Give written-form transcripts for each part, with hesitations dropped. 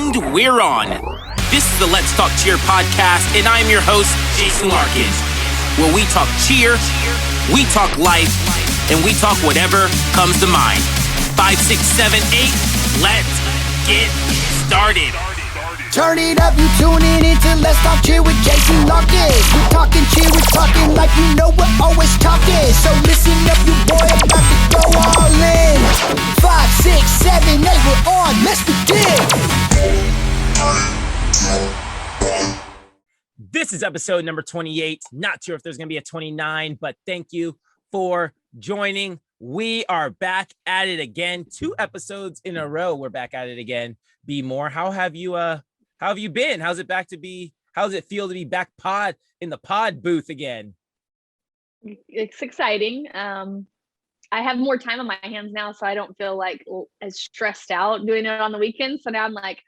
And we're on. This is the Let's Talk Cheer podcast, and I'm your host, Jason Larkin, where we talk cheer, we talk life, and we talk whatever comes to mind. 5, 6, 7, 8, let's get started. Turn it up, you tuning into Let's Talk Cheer with Jason Larkin. We're talking cheer, we're talking like you know we're always talking. So listen up, you boy, about to go all in. 5, 6, 7, 8, we're on, let's begin. This is episode number 28. Not sure if there's going to be a 29, but thank you for joining. We are back at it again. 2 episodes in a row. We're back at it again. Be more. How have you been? How's it feel to be back in the pod booth again? It's exciting. I have more time on my hands now, so I don't feel like as stressed out doing it on the weekends. So now I'm like,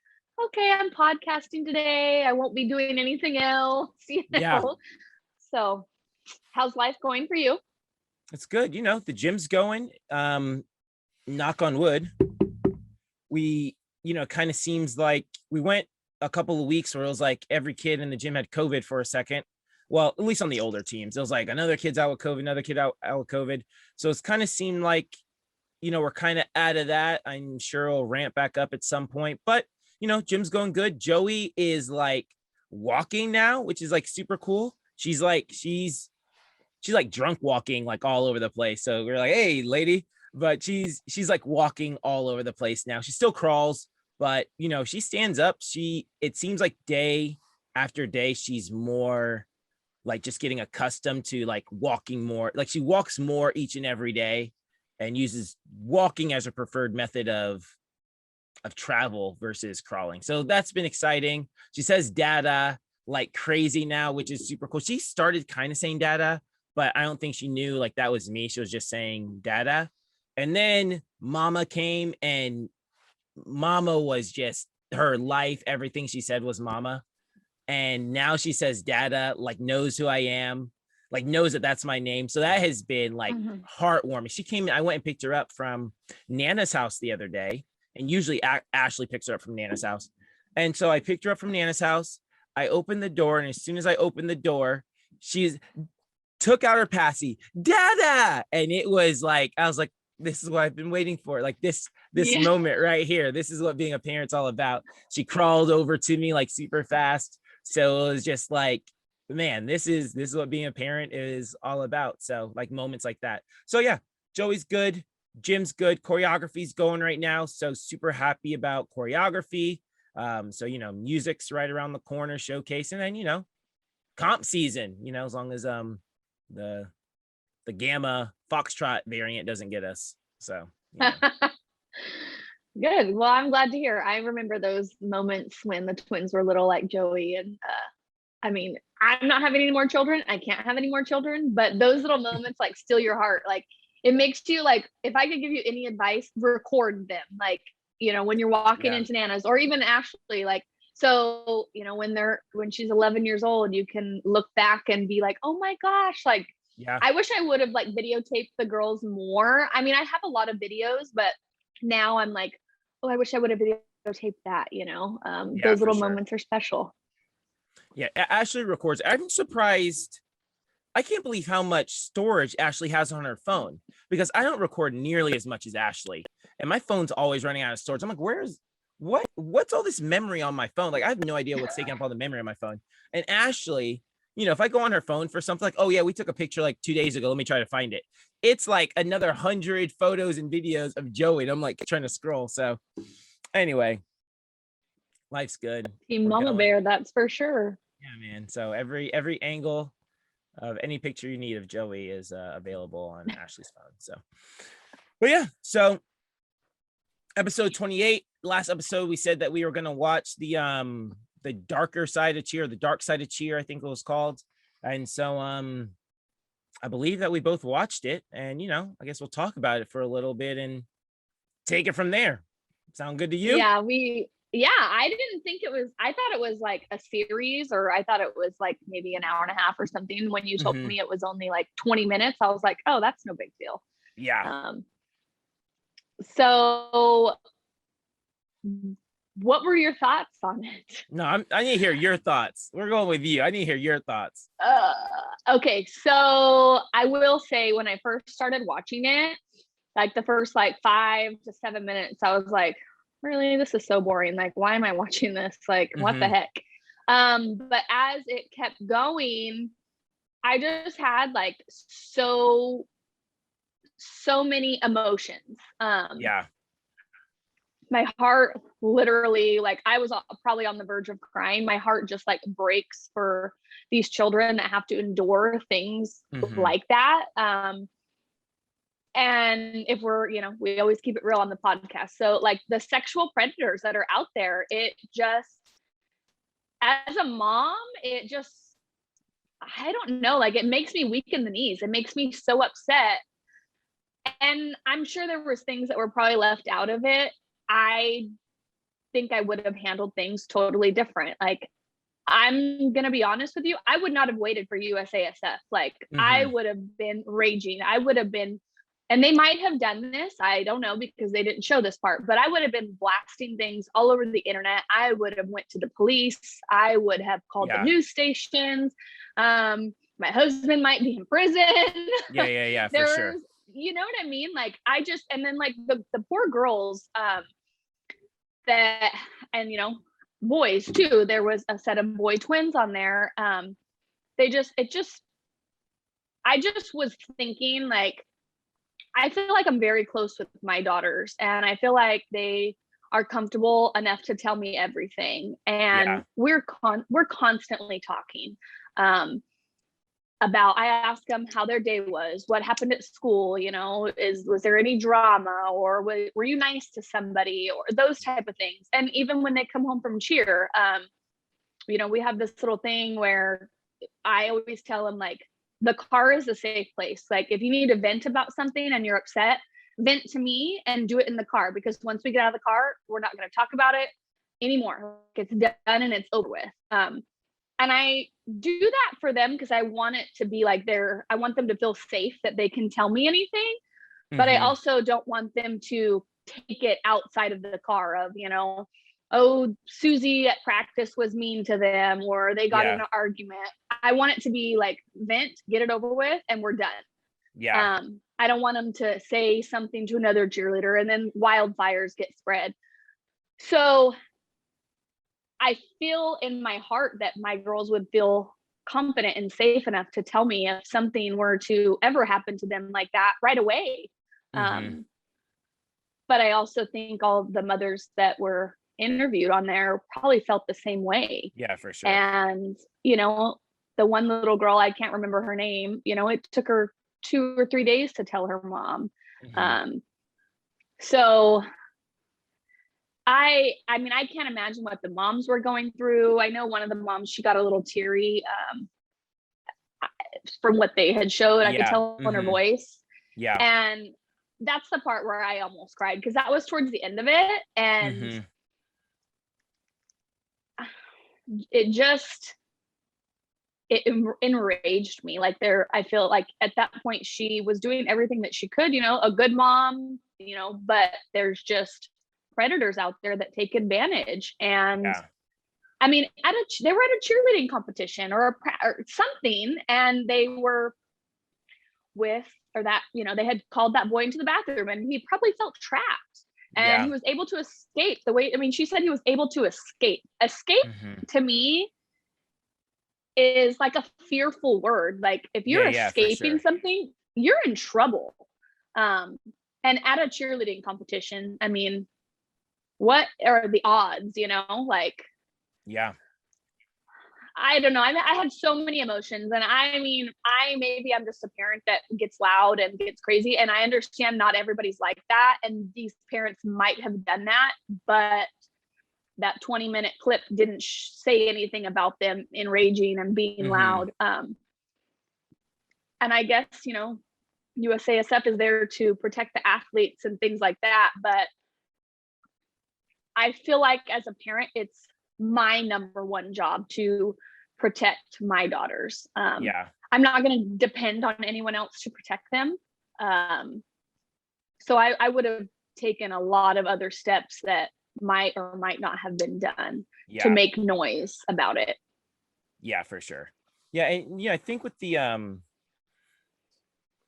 okay, I'm podcasting today. I won't be doing anything else, Yeah. So how's life going for you? It's good. The gym's going. Knock on wood. We, kind of seems like we went a couple of weeks where it was like every kid in the gym had COVID for a second. Well, at least on the older teams, it was like another kid's out with COVID, another kid out with COVID. So it's kind of seemed like, we're kind of out of that. I'm sure it'll ramp back up at some point, but gym's going good. Joey is like walking now, which is like super cool. She's like drunk walking like all over the place. So we're like, hey, lady, but she's like walking all over the place now. She still crawls, but she stands up. It seems like day after day, she's more like just getting accustomed to like walking more. Like she walks more each and every day and uses walking as a preferred method of travel versus crawling. So that's been exciting. She says dada like crazy now, which is super cool. She started kind of saying dada, but I don't think she knew like that was me. She was just saying dada. And then mama came, and mama was just her life. Everything she said was mama. And now she says dada, like knows who I am, like knows that that's my name. So that has been like heartwarming. She came, I went and picked her up from Nana's house the other day. And usually Ashley picks her up from Nana's house. And so I picked her up from Nana's house. I opened the door. And as soon as I opened the door, she took out her passy, dada. And it was like, I was like, this is what I've been waiting for. Like this moment right here. This is what being a parent's all about. She crawled over to me like super fast. So it was just like, man, this is what being a parent is all about. So like moments like that. So yeah, Joey's good. Gym's good. Choreography's going right now. So super happy about choreography. So, music's right around the corner, showcase. And then, comp season, as long as the Gamma Foxtrot variant doesn't get us. So Good. Well, I'm glad to hear. I remember those moments when the twins were little, like Joey. And I mean, I'm not having any more children. I can't have any more children, but those little moments like steal your heart. Like it makes you like, if I could give you any advice, record them. Like, when you're walking into Nana's, or even Ashley, like, so, when she's 11 years old, you can look back and be like, oh my gosh, like, I wish I would have like videotaped the girls more. I mean, I have a lot of videos, but now I'm like, oh, I wish I would have videotaped that, those little moments are special. Yeah, Ashley records. I'm surprised. I can't believe how much storage Ashley has on her phone, because I don't record nearly as much as Ashley, and my phone's always running out of storage. I'm like, what's all this memory on my phone? Like, I have no idea what's taking up all the memory on my phone. And Ashley, if I go on her phone for something like, oh yeah, we took a picture like 2 days ago, let me try to find it. It's like another 100 photos and videos of Joey. And I'm like trying to scroll. So anyway, life's good. Team Mama Bear, that's for sure. Yeah, man. So every angle of any picture you need of Joey is available on Ashley's phone. So, but yeah, so episode 28, last episode, we said that we were going to watch the darker side of cheer, the dark side of cheer, I think it was called. And so, I believe that we both watched it, and, I guess we'll talk about it for a little bit and take it from there. Sound good to you? Yeah, I didn't think it was, I thought it was like a series, or I thought it was like maybe an hour and a half or something. When you told me it was only like 20 minutes, I was like, oh, that's no big deal. Yeah. So what were your thoughts on it? No, I need to hear your thoughts. We're going with you. I need to hear your thoughts. Okay, so I will say when I first started watching it, like the first like 5 to 7 minutes, I was like, really, this is so boring. Like, why am I watching this? Like, what the heck? But as it kept going, I just had like so many emotions. Yeah. My heart literally, like I was probably on the verge of crying. My heart just like breaks for these children that have to endure things like that. And if we're, we always keep it real on the podcast. So like the sexual predators that are out there, it just, as a mom, it just, I don't know, like it makes me weak in the knees. It makes me so upset. And I'm sure there was things that were probably left out of it. I think I would have handled things totally different. Like, I'm going to be honest with you. I would not have waited for USASF. Like, I would have been raging. I would have been, and they might have done this. I don't know because they didn't show this part, but I would have been blasting things all over the internet. I would have went to the police. I would have called the news stations. My husband might be in prison. Yeah, for sure. You know what I mean? Like, and then like the poor girls, that, and boys too, there was a set of boy twins on there. I just was thinking, like, I feel like I'm very close with my daughters, and I feel like they are comfortable enough to tell me everything, and we're constantly talking about, I asked them how their day was, what happened at school, was there any drama, or were you nice to somebody, or those type of things. And even when they come home from cheer, we have this little thing where I always tell them, like, the car is a safe place. Like, if you need to vent about something and you're upset, vent to me and do it in the car, because once we get out of the car, we're not going to talk about it anymore. It's done and it's over with. And I do that for them because I want it to be like I want them to feel safe that they can tell me anything. But I also don't want them to take it outside of the car of, oh, Susie at practice was mean to them, or they got in an argument. I want it to be like, vent, get it over with, and we're done. Yeah. I don't want them to say something to another cheerleader and then wildfires get spread. So I feel in my heart that my girls would feel confident and safe enough to tell me if something were to ever happen to them like that right away. But I also think all the mothers that were interviewed on there probably felt the same way. Yeah, for sure. And, the one little girl, I can't remember her name, it took her 2 or 3 days to tell her mom. So I mean, I can't imagine what the moms were going through. I know one of the moms, she got a little teary from what they had showed. I could tell on her voice. Yeah. And that's the part where I almost cried, because that was towards the end of it. And it enraged me. Like, I feel like at that point she was doing everything that she could, a good mom, but there's just predators out there that take advantage. And I mean, they were at a cheerleading competition or something, and they were they had called that boy into the bathroom, and he probably felt trapped, and he was able to escape she said he was able to escape. To me is like a fearful word. Like, if you're escaping something, you're in trouble. And at a cheerleading competition, I mean, what are the odds, like, I don't know. I had so many emotions, and I mean, maybe I'm just a parent that gets loud and gets crazy, and I understand not everybody's like that, and these parents might have done that, but that 20-minute clip didn't say anything about them enraging and being loud. And I guess, USASF is there to protect the athletes and things like that, but I feel like as a parent, it's my number one job to protect my daughters. I'm not going to depend on anyone else to protect them. So I would have taken a lot of other steps that might or might not have been done to Yeah. make noise about it. Yeah, for sure. Yeah. And yeah, I think with the,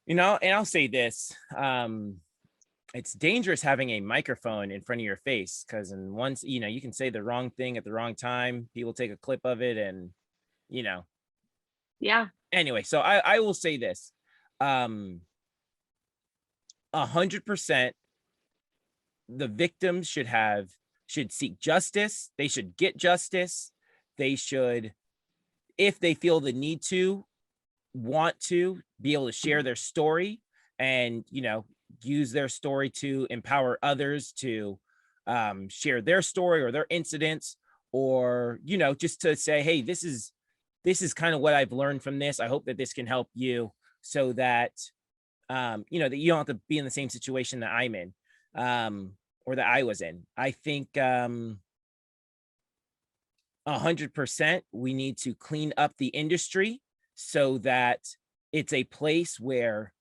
you know, and I'll say this, it's dangerous having a microphone in front of your face, because in once, you know, you can say the wrong thing at the wrong time, people take a clip of it, and you know, Yeah. anyway, so I will say this, 100% the victims should seek justice. They should get justice. They should, if they feel the need to, want to be able to share their story, and you know, use their story to empower others to share their story or their incidents, or you know, just to say, hey, this is kind of what I've learned from this. I hope that this can help you, so that you know, that you don't have to be in the same situation that I'm in, or that I was in. I think 100% we need to clean up the industry, so that it's a place where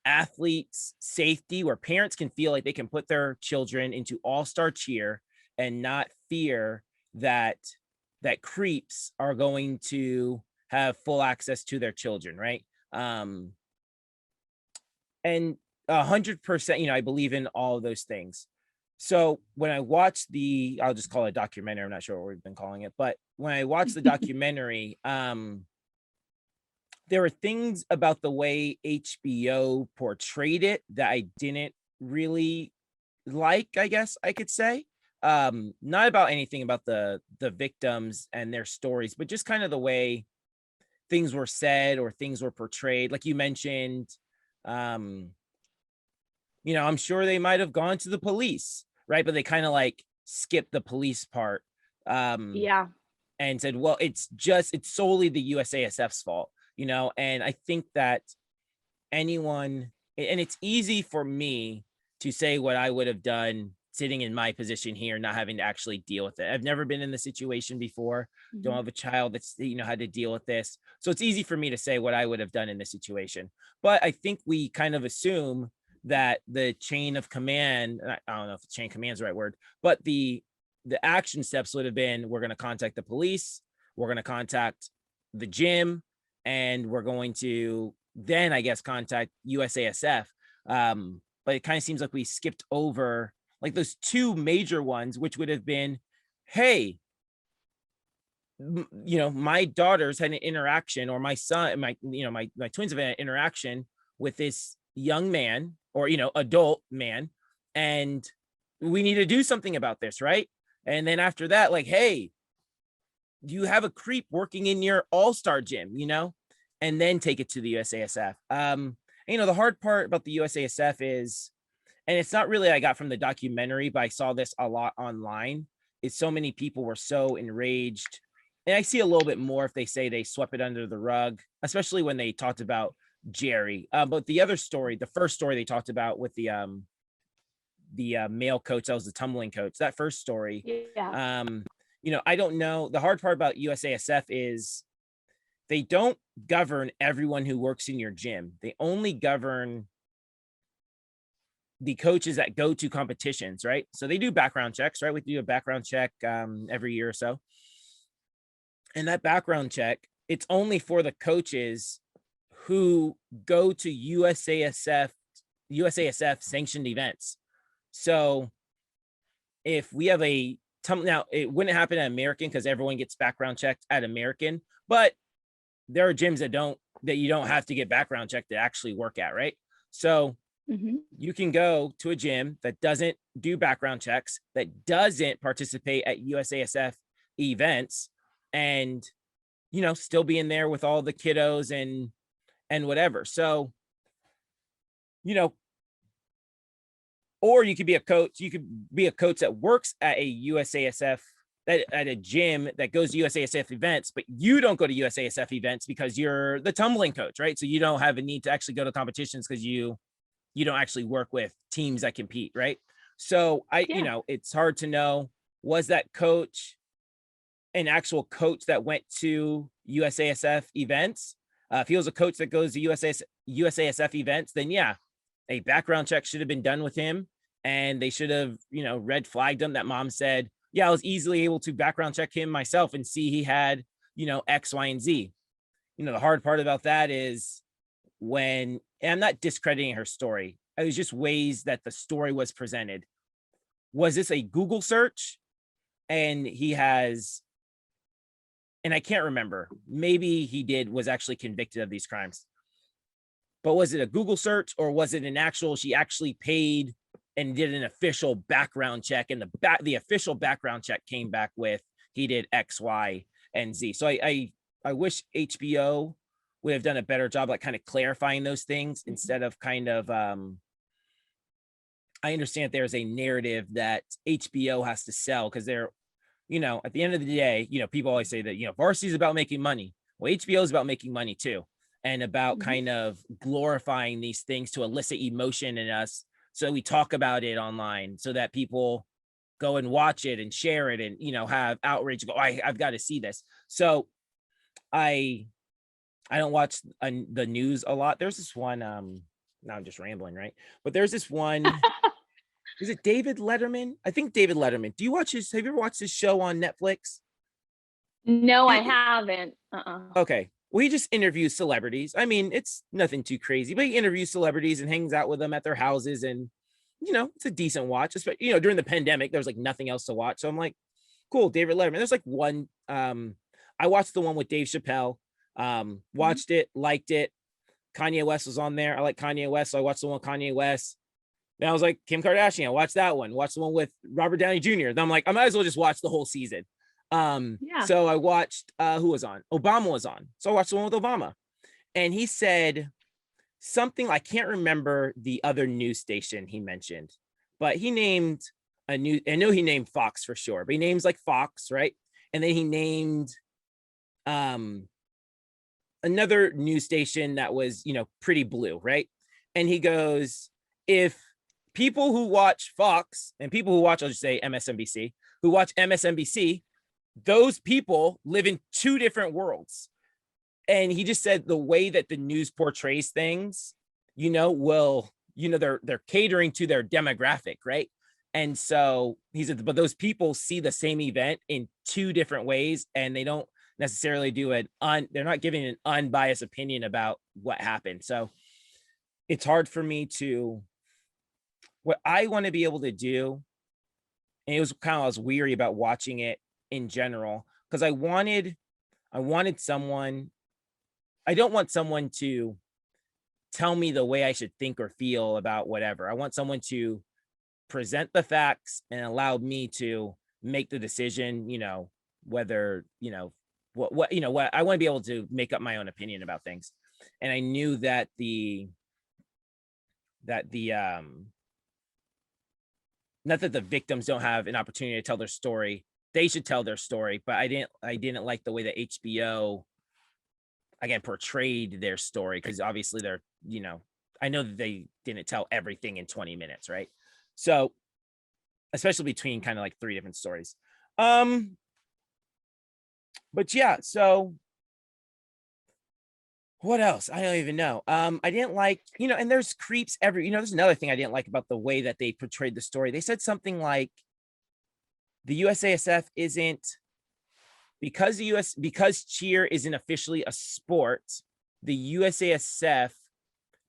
athletes safety, where parents can feel like they can put their children into all-star cheer and not fear that creeps are going to have full access to their children, right? And 100%, you know, I believe in all of those things. So when I watched the, I'll just call it a documentary, I'm not sure what we've been calling it, but when I watched the documentary, there were things about the way HBO portrayed it that I didn't really like, I guess I could say. Not about anything about the victims and their stories, but just kind of the way things were said or things were portrayed. Like you mentioned, you know, I'm sure they might have gone to the police, right? But they kind of like skipped the police part. Yeah. And said, well, it's solely the USASF's fault, you know? And I think that anyone, and it's easy for me to say what I would have done sitting in my position here, not having to actually deal with it. I've never been in the situation before. Don't Mhm. have a child that's, you know, had to deal with this. So it's easy for me to say what I would have done in this situation. But I think we kind of assume that the chain of command, I don't know if the chain of command is the right word, but the action steps would have been, we're going to contact the police, we're going to contact the gym, and we're going to then, I guess, contact USASF. But it kind of seems like we skipped over like those two major ones, which would have been, hey, you know, my daughters had an interaction, or my son, my twins have had an interaction with this young man, or, you know, adult man, and we need to do something about this, right? And then after that, like, hey, you have a creep working in your all-star gym, you know, and then take it to the USASF. You know, the hard part about the USASF is, and it's not really I got from the documentary, but I saw this a lot online, is so many people were so enraged. And I see a little bit more if they say they swept it under the rug, especially when they talked about Jerry. But the other story, the first story they talked about with the male coach, that was the tumbling coach, that first story. Yeah. You know, I don't know. The hard part about USASF is they don't govern everyone who works in your gym. They only govern the coaches that go to competitions, right? So they do background checks, right? We do a background check every year or so. And that background check, it's only for the coaches who go to USASF sanctioned events. So if we have now it wouldn't happen at American because everyone gets background checked at American, but there are gyms that you don't have to get background checked to actually work at, right? So Mhm. you can go to a gym that doesn't do background checks, that doesn't participate at USASF events, and, you know, still be in there with all the kiddos and whatever. So, you know, or you could be a coach. You could be a coach that works at a USASF, at a gym that goes to USASF events, but you don't go to USASF events because you're the tumbling coach, right? So you don't have a need to actually go to competitions because you don't actually work with teams that compete, right? So you Yeah. know, it's hard to know, was that coach an actual coach that went to USASF events? If he was a coach that goes to USASF events, then yeah, a background check should have been done with him, and they should have, red flagged him. That mom said, yeah, I was easily able to background check him myself and see he had, X, Y, and Z. The hard part about that is and I'm not discrediting her story. It was just ways that the story was presented. Was this a Google search? And and I can't remember, maybe he was actually convicted of these crimes. But was it a Google search, or was it she actually paid and did an official background check, and the official background check came back with he did X, Y, and Z. So I wish HBO would have done a better job, like kind of clarifying those things instead of kind of, I understand there's a narrative that HBO has to sell because they're, at the end of the day, people always say that, varsity is about making money. Well, HBO is about making money too, and about kind of glorifying these things to elicit emotion in us. So we talk about it online so that people go and watch it and share it and, have outrage, go, I've got to see this. So I don't watch the news a lot. There's this one, now I'm just rambling, right? But there's this one, is it David Letterman? I think David Letterman. Have you ever watched his show on Netflix? No, I haven't. Okay. Well, he just interviews celebrities. I mean, it's nothing too crazy, but he interviews celebrities and hangs out with them at their houses. And, it's a decent watch. Especially, during the pandemic, there was like nothing else to watch. So I'm like, cool, David Letterman. There's like one, I watched the one with Dave Chappelle, watched it, liked it. Kanye West was on there. I like Kanye West. So I watched the one with Kanye West. Then I was like, Kim Kardashian, watch that one. Watch the one with Robert Downey Jr. Then I'm like, I might as well just watch the whole season. So I watched, who was on? Obama was on. So I watched the one with Obama. And he said something, I can't remember the other news station he mentioned, but he named I know he named Fox for sure, but he names like Fox, right? And then he named another news station that was, pretty blue, right? And he goes, if people who watch Fox and people who watch, I'll just say MSNBC, who watch MSNBC, those people live in two different worlds. And he just said the way that the news portrays things, they're catering to their demographic, right? And so he said, but those people see the same event in two different ways, and they don't necessarily they're not giving an unbiased opinion about what happened. So it's hard for me what I want to be able to do. And it was kind of, I was weary about watching it in general, because I wanted someone, I don't want someone to tell me the way I should think or feel about whatever. I want someone to present the facts and allow me to make the decision, whether, what I want to be able to make up my own opinion about things. And I knew that not that the victims don't have an opportunity to tell their story. They should tell their story, but I didn't like the way that HBO again portrayed their story, because obviously they're, I know that they didn't tell everything in 20 minutes, right? So especially between kind of like three different stories. But yeah, so what else? I don't even know. I didn't like, and there's creeps there's another thing I didn't like about the way that they portrayed the story. They said something like the USASF isn't, because cheer isn't officially a sport, the USASF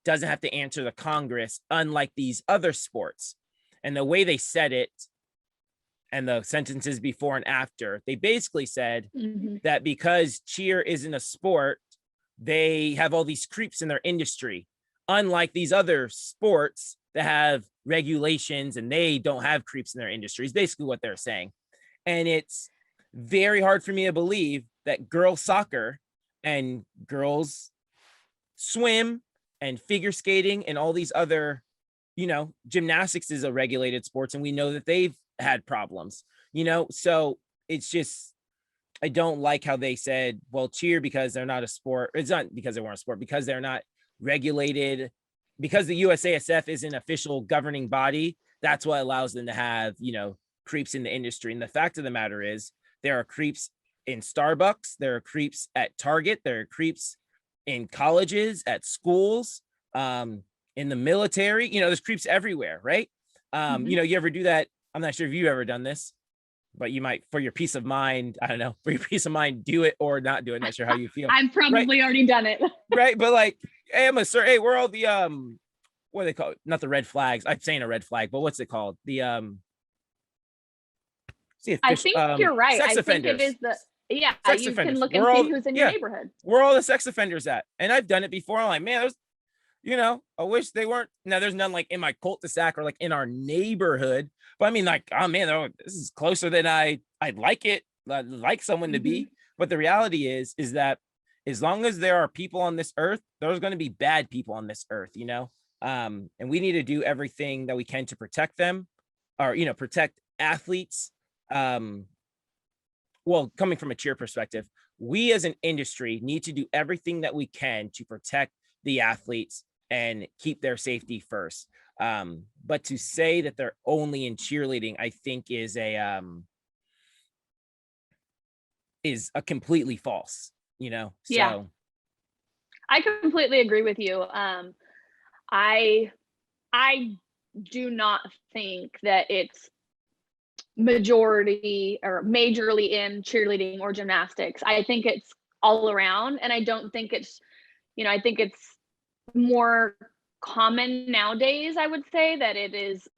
doesn't have to answer the Congress, unlike these other sports. And the way they said it, and the sentences before and after, they basically said that because cheer isn't a sport, they have all these creeps in their industry, unlike these other sports that have regulations and they don't have creeps in their industry, is basically what they're saying. And it's very hard for me to believe that girls soccer and girls swim and figure skating and all these other, gymnastics is a regulated sports, and we know that they've had problems, so it's just, I don't like how they said, well, cheer, because they're not a sport. It's not because they weren't a sport, because they're not regulated, because the USASF is an official governing body. That's what allows them to have, creeps in the industry. And the fact of the matter is, there are creeps in Starbucks. There are creeps at Target. There are creeps in colleges, at schools, in the military. There's creeps everywhere, right? You ever do that? I'm not sure if you've ever done this, but you might, for your peace of mind, I don't know, for your peace of mind, do it or not do it. Not sure how you feel. I've Right. probably already done it. Right. But like, hey, I'm a sir. Hey, we're all the what do they call it? Not the red flags. I'm saying a red flag, but what's it called? The see I fish, think you're right. sex I think offenders. it is Sex you can offenders. look and We're see all, who's in your yeah, neighborhood. where all the sex offenders at. And I've done it before. I'm like, man, that was, I wish they weren't. Now there's none like in my cul-de-sac or like in our neighborhood. But I mean, like, oh man, this is closer than I'd like it. I'd like someone to be. But the reality is that as long as there are people on this earth, there's going to be bad people on this earth. And we need to do everything that we can to protect them, or protect athletes. Well, coming from a cheer perspective, we as an industry need to do everything that we can to protect the athletes and keep their safety first. But to say that they're only in cheerleading, I think is a completely false, Yeah. so I completely agree with you. I do not think that it's majority or majorly in cheerleading or gymnastics. I think it's all around, and I don't think it's, I think it's more common nowadays, I would say, that it is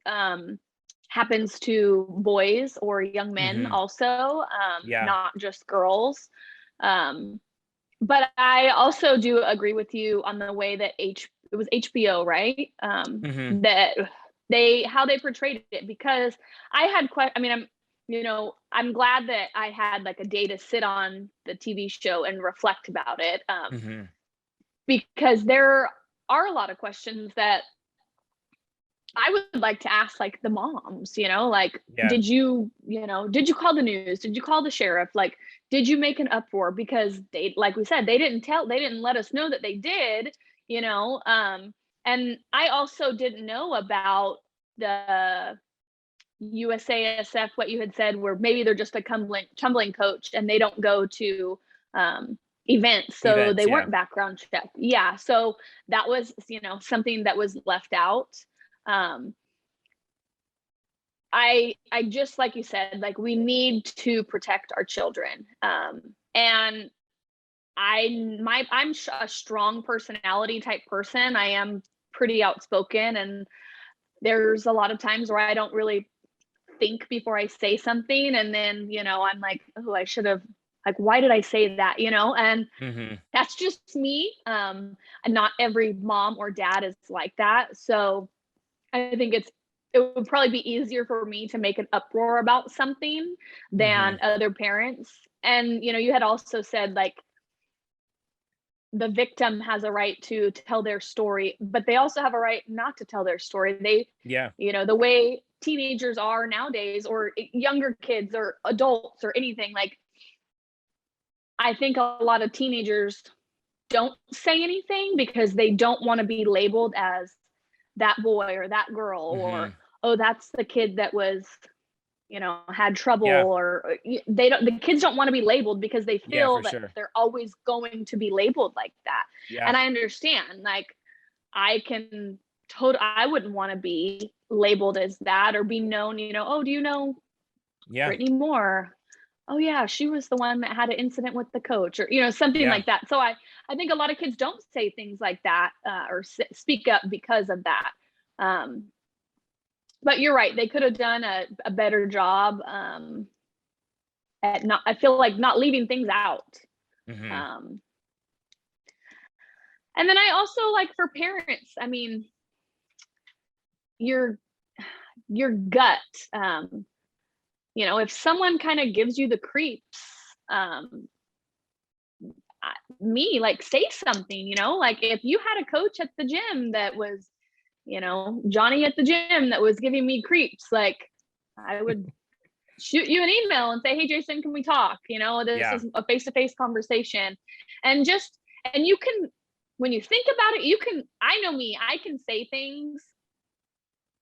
happens to boys or young men also, yeah. not just girls. But I also do agree with you on the way that it was HBO, right? That how they portrayed it, because I had I'm glad that I had like a day to sit on the TV show and reflect about it, because there are a lot of questions that I would like to ask, like the moms, like, did you call the news? Did you call the sheriff? Like, did you make an uproar? Because they, like we said, they didn't let us know that they did, and I also didn't know about the USASF, what you had said, where maybe they're just a tumbling coach and they don't go to events, so they weren't background checked. Yeah, so that was something that was left out. I just, like you said, like, we need to protect our children, and I'm a strong personality type person. I am pretty outspoken, and there's a lot of times where I don't really think before I say something, and then I'm like, oh, I should have, like, why did I say that, and that's just me. And not every mom or dad is like that, so I think it would probably be easier for me to make an uproar about something than other parents. And you had also said, like, the victim has a right to tell their story, but they also have a right not to tell their story. The way teenagers are nowadays, or younger kids or adults or anything, like, I think a lot of teenagers don't say anything because they don't want to be labeled as that boy or that girl, or, oh, that's the kid that was, had trouble, or the kids don't want to be labeled because they feel that they're always going to be labeled like that. And I understand, like, I wouldn't want to be labeled as that, or be known, oh, do you know Brittany Moore? Oh yeah, she was the one that had an incident with the coach, or something like that. So I think a lot of kids don't say things like that, or speak up because of that. But you're right, they could have done a better job at I feel like not leaving things out. And then I also, like, for parents, I mean, your gut, if someone kind of gives you the creeps, like, say something, like, if you had a coach at the gym that was, Johnny at the gym that was giving me creeps, like, I would shoot you an email and say, hey, Jason, can we talk? This is a face-to-face conversation. And you can, when you think about it, I know me, I can say things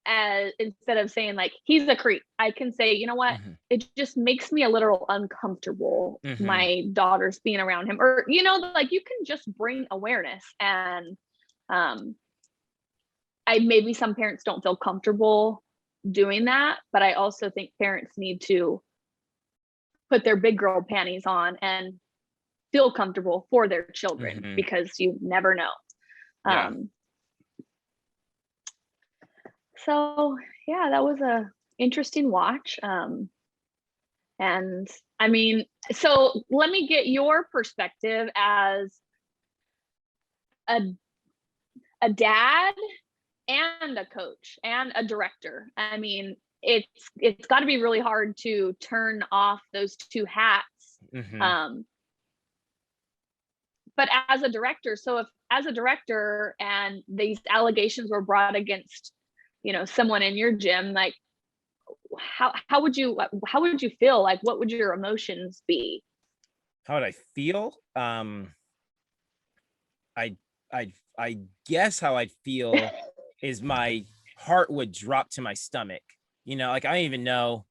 as, instead of saying, like, he's a creep, I can say, you know what, it just makes me a little uncomfortable, my daughter's being around him, or, like, you can just bring awareness. And maybe some parents don't feel comfortable doing that, but I also think parents need to put their big girl panties on and feel comfortable for their children because you never know. Yeah. So yeah, that was a interesting watch. And I mean, so let me get your perspective as a dad and a coach and a director. I mean, it's got to be really hard to turn off those two hats. But as a director, so if as a director and these allegations were brought against, you know, someone in your gym, like how would you feel? Like, what would your emotions be? How would I feel? I guess how I'd feel is my heart would drop to my stomach. You know, like I don't even know.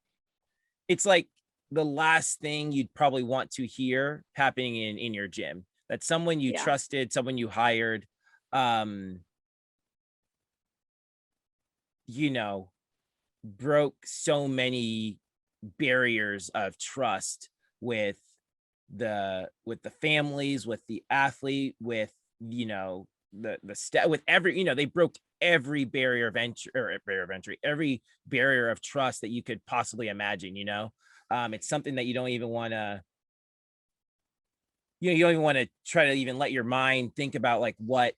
It's like the last thing you'd probably want to hear happening in your gym. That someone you trusted, someone you hired, you know, broke so many barriers of trust with the families, with the athlete, with, you know, the with every, you know, they broke every barrier of entry, every barrier of trust that you could possibly imagine, you know. It's something that you don't even want to, you know, you don't even want to try to even let your mind think about like what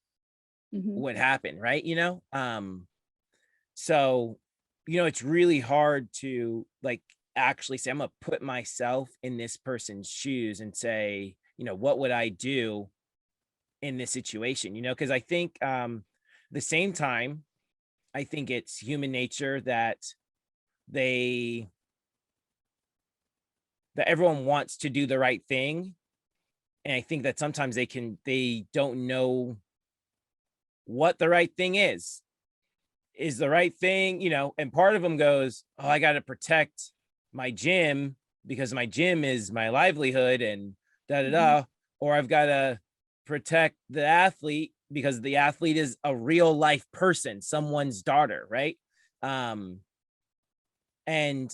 would happen, right? You know, so, you know, it's really hard to like actually say, I'm gonna put myself in this person's shoes and say, you know, what would I do in this situation? You know, because I think the same time, I think it's human nature that that everyone wants to do the right thing. And I think that sometimes they don't know what the right thing is the right thing, you know, and part of them goes, oh, I got to protect my gym because my gym is my livelihood and da da da, or I've got to protect the athlete because the athlete is a real life person, someone's daughter, right? And I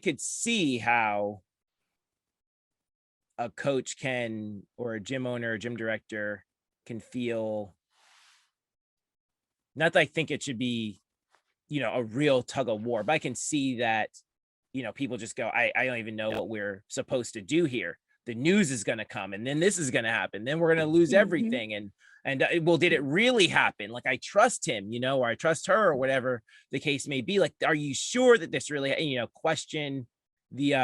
could see how a coach can, or a gym owner, or gym director can feel, not that I think it should be, you know, a real tug of war, but I can see that, you know, people just go, I don't even know what we're supposed to do here. The news is going to come and then this is going to happen. Then we're going to lose everything. And well, did it really happen? Like, I trust him, you know, or I trust her, or whatever the case may be. Like, are you sure that this really, you know, question the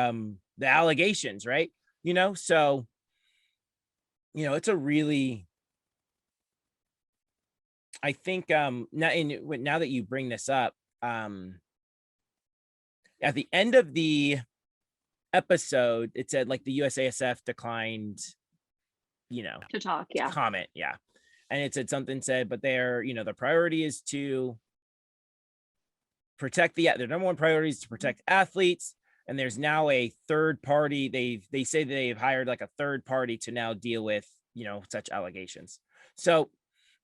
allegations, right? You know, so, you know, it's a really, I think now that you bring this up, at the end of the episode, it said like the USASF declined, you know, to talk, comment, and it said something said, but their, you know, the priority is to protect their number one priority is to protect athletes, and there's now a third party. They say that they've hired like a third party to now deal with, you know, such allegations. So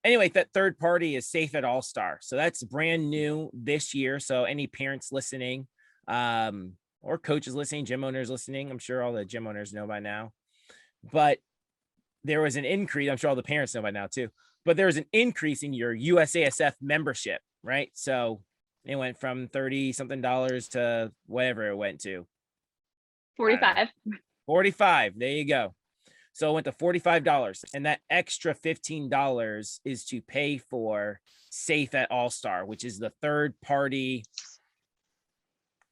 anyway, that third party is Safe at All Star. So that's brand new this year. So any parents listening, or coaches listening, gym owners listening, I'm sure all the gym owners know by now, but there was an increase. I'm sure all the parents know by now too, but there was an increase in your USASF membership, right? So it went from 30 something dollars to whatever it went to. 45. 45. There you go. So it went to $45, and that extra $15 is to pay for Safe at All Star, which is the third party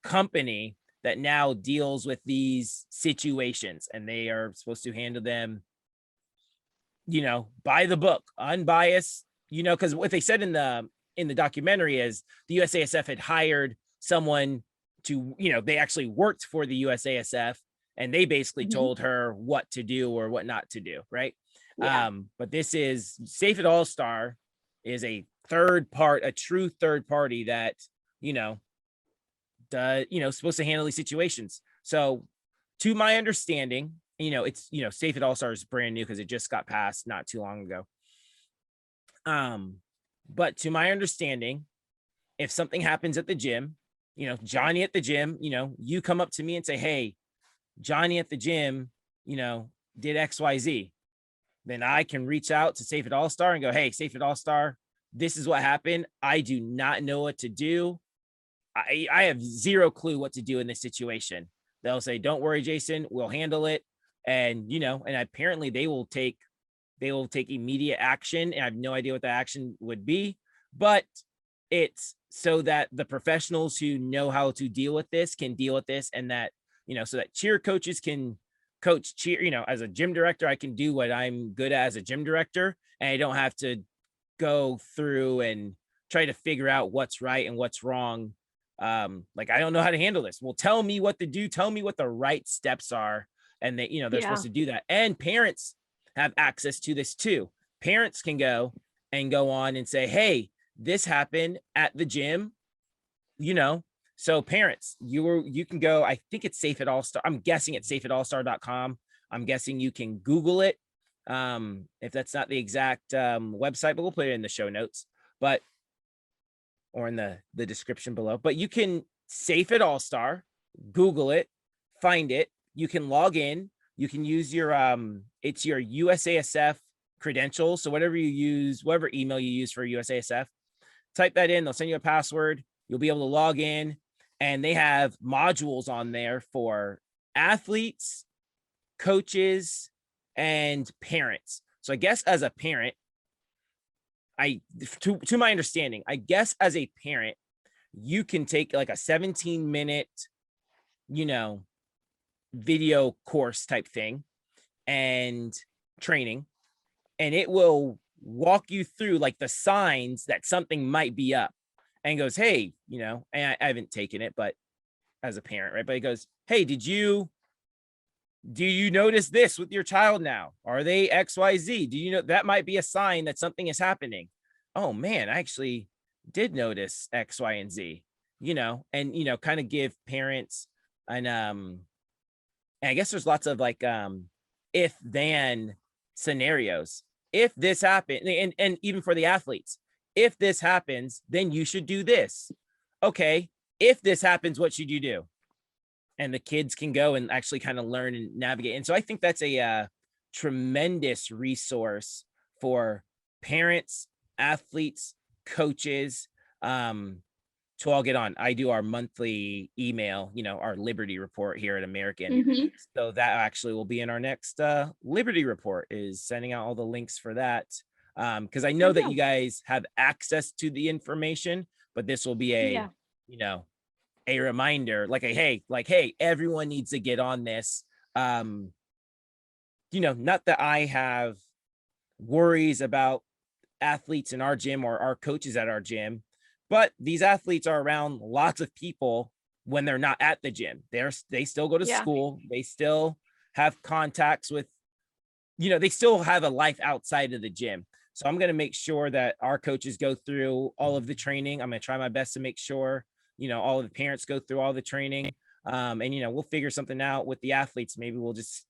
company that now deals with these situations, and they are supposed to handle them, you know, by the book, unbiased, you know, because what they said in the documentary is the USASF had hired someone to, you know, they actually worked for the USASF, and they basically told her what to do or what not to do, right? But this is Safe at All Star is a true third party that, you know, supposed to handle these situations. So to my understanding, you know, it's, you know, Safe at All Star is brand new because it just got passed not too long ago. But to my understanding, if something happens at the gym, Johnny at the gym, you come up to me and say, hey, Johnny at the gym, did XYZ. Then I can reach out to Safe It All Star and go, hey, Safe It All Star, this is what happened. I do not know what to do. I have zero clue what to do in this situation. They'll say, don't worry, Jason, we'll handle it. And, and apparently they will take immediate action. And I have no idea what the action would be, but it's so that the professionals who know how to deal with this can deal with this. And that, so that cheer coaches can coach cheer, as a gym director, I can do what I'm good at as a gym director. And I don't have to go through and try to figure out what's right and what's wrong. Like, I don't know how to handle this. Well, tell me what to do. Tell me what the right steps are. And they, they're supposed to do that. And parents have access to this too. Parents can go on and say, hey, this happened at the gym, so parents, you can go, I think it's Safe at All Star. I'm guessing it's safeatallstar.com. I'm guessing you can Google it. If that's not the exact website, but we'll put it in the show notes, or in the description below. But you can Safe It All Star, Google it, find it. You can log in. You can use your it's your USASF credentials. So whatever you use, whatever email you use for USASF, type that in. They'll send you a password. You'll be able to log in, and they have modules on there for athletes, coaches, and parents. So I guess as a parent, to my understanding, I guess as a parent, you can take like a 17-minute, video course type thing and training, and it will walk you through like the signs that something might be up, and goes, hey, and I haven't taken it, but as a parent, right? But it goes, hey, do you notice this with your child now? Are they XYZ? Do you know that might be a sign that something is happening? Oh man, I actually did notice X, Y, and Z, and, kind of give parents an, and I guess there's lots of like, if then scenarios. If this happened, and even for the athletes, if this happens, then you should do this. Okay. If this happens, what should you do? And the kids can go and actually kind of learn and navigate. And so I think that's a tremendous resource for parents, athletes, coaches, to all get on. I do our monthly email, our Liberty report here at American. So that actually will be in our next Liberty report, is sending out all the links for that. Because I know that you guys have access to the information, but this will be a reminder, like hey, everyone needs to get on this. Not that I have worries about athletes in our gym or our coaches at our gym, but these athletes are around lots of people when they're not at the gym. They still go to school. They still have contacts with, they still have a life outside of the gym. So I'm going to make sure that our coaches go through all of the training. I'm going to try my best to make sure, all of the parents go through all the training. And, we'll figure something out with the athletes. Maybe we'll just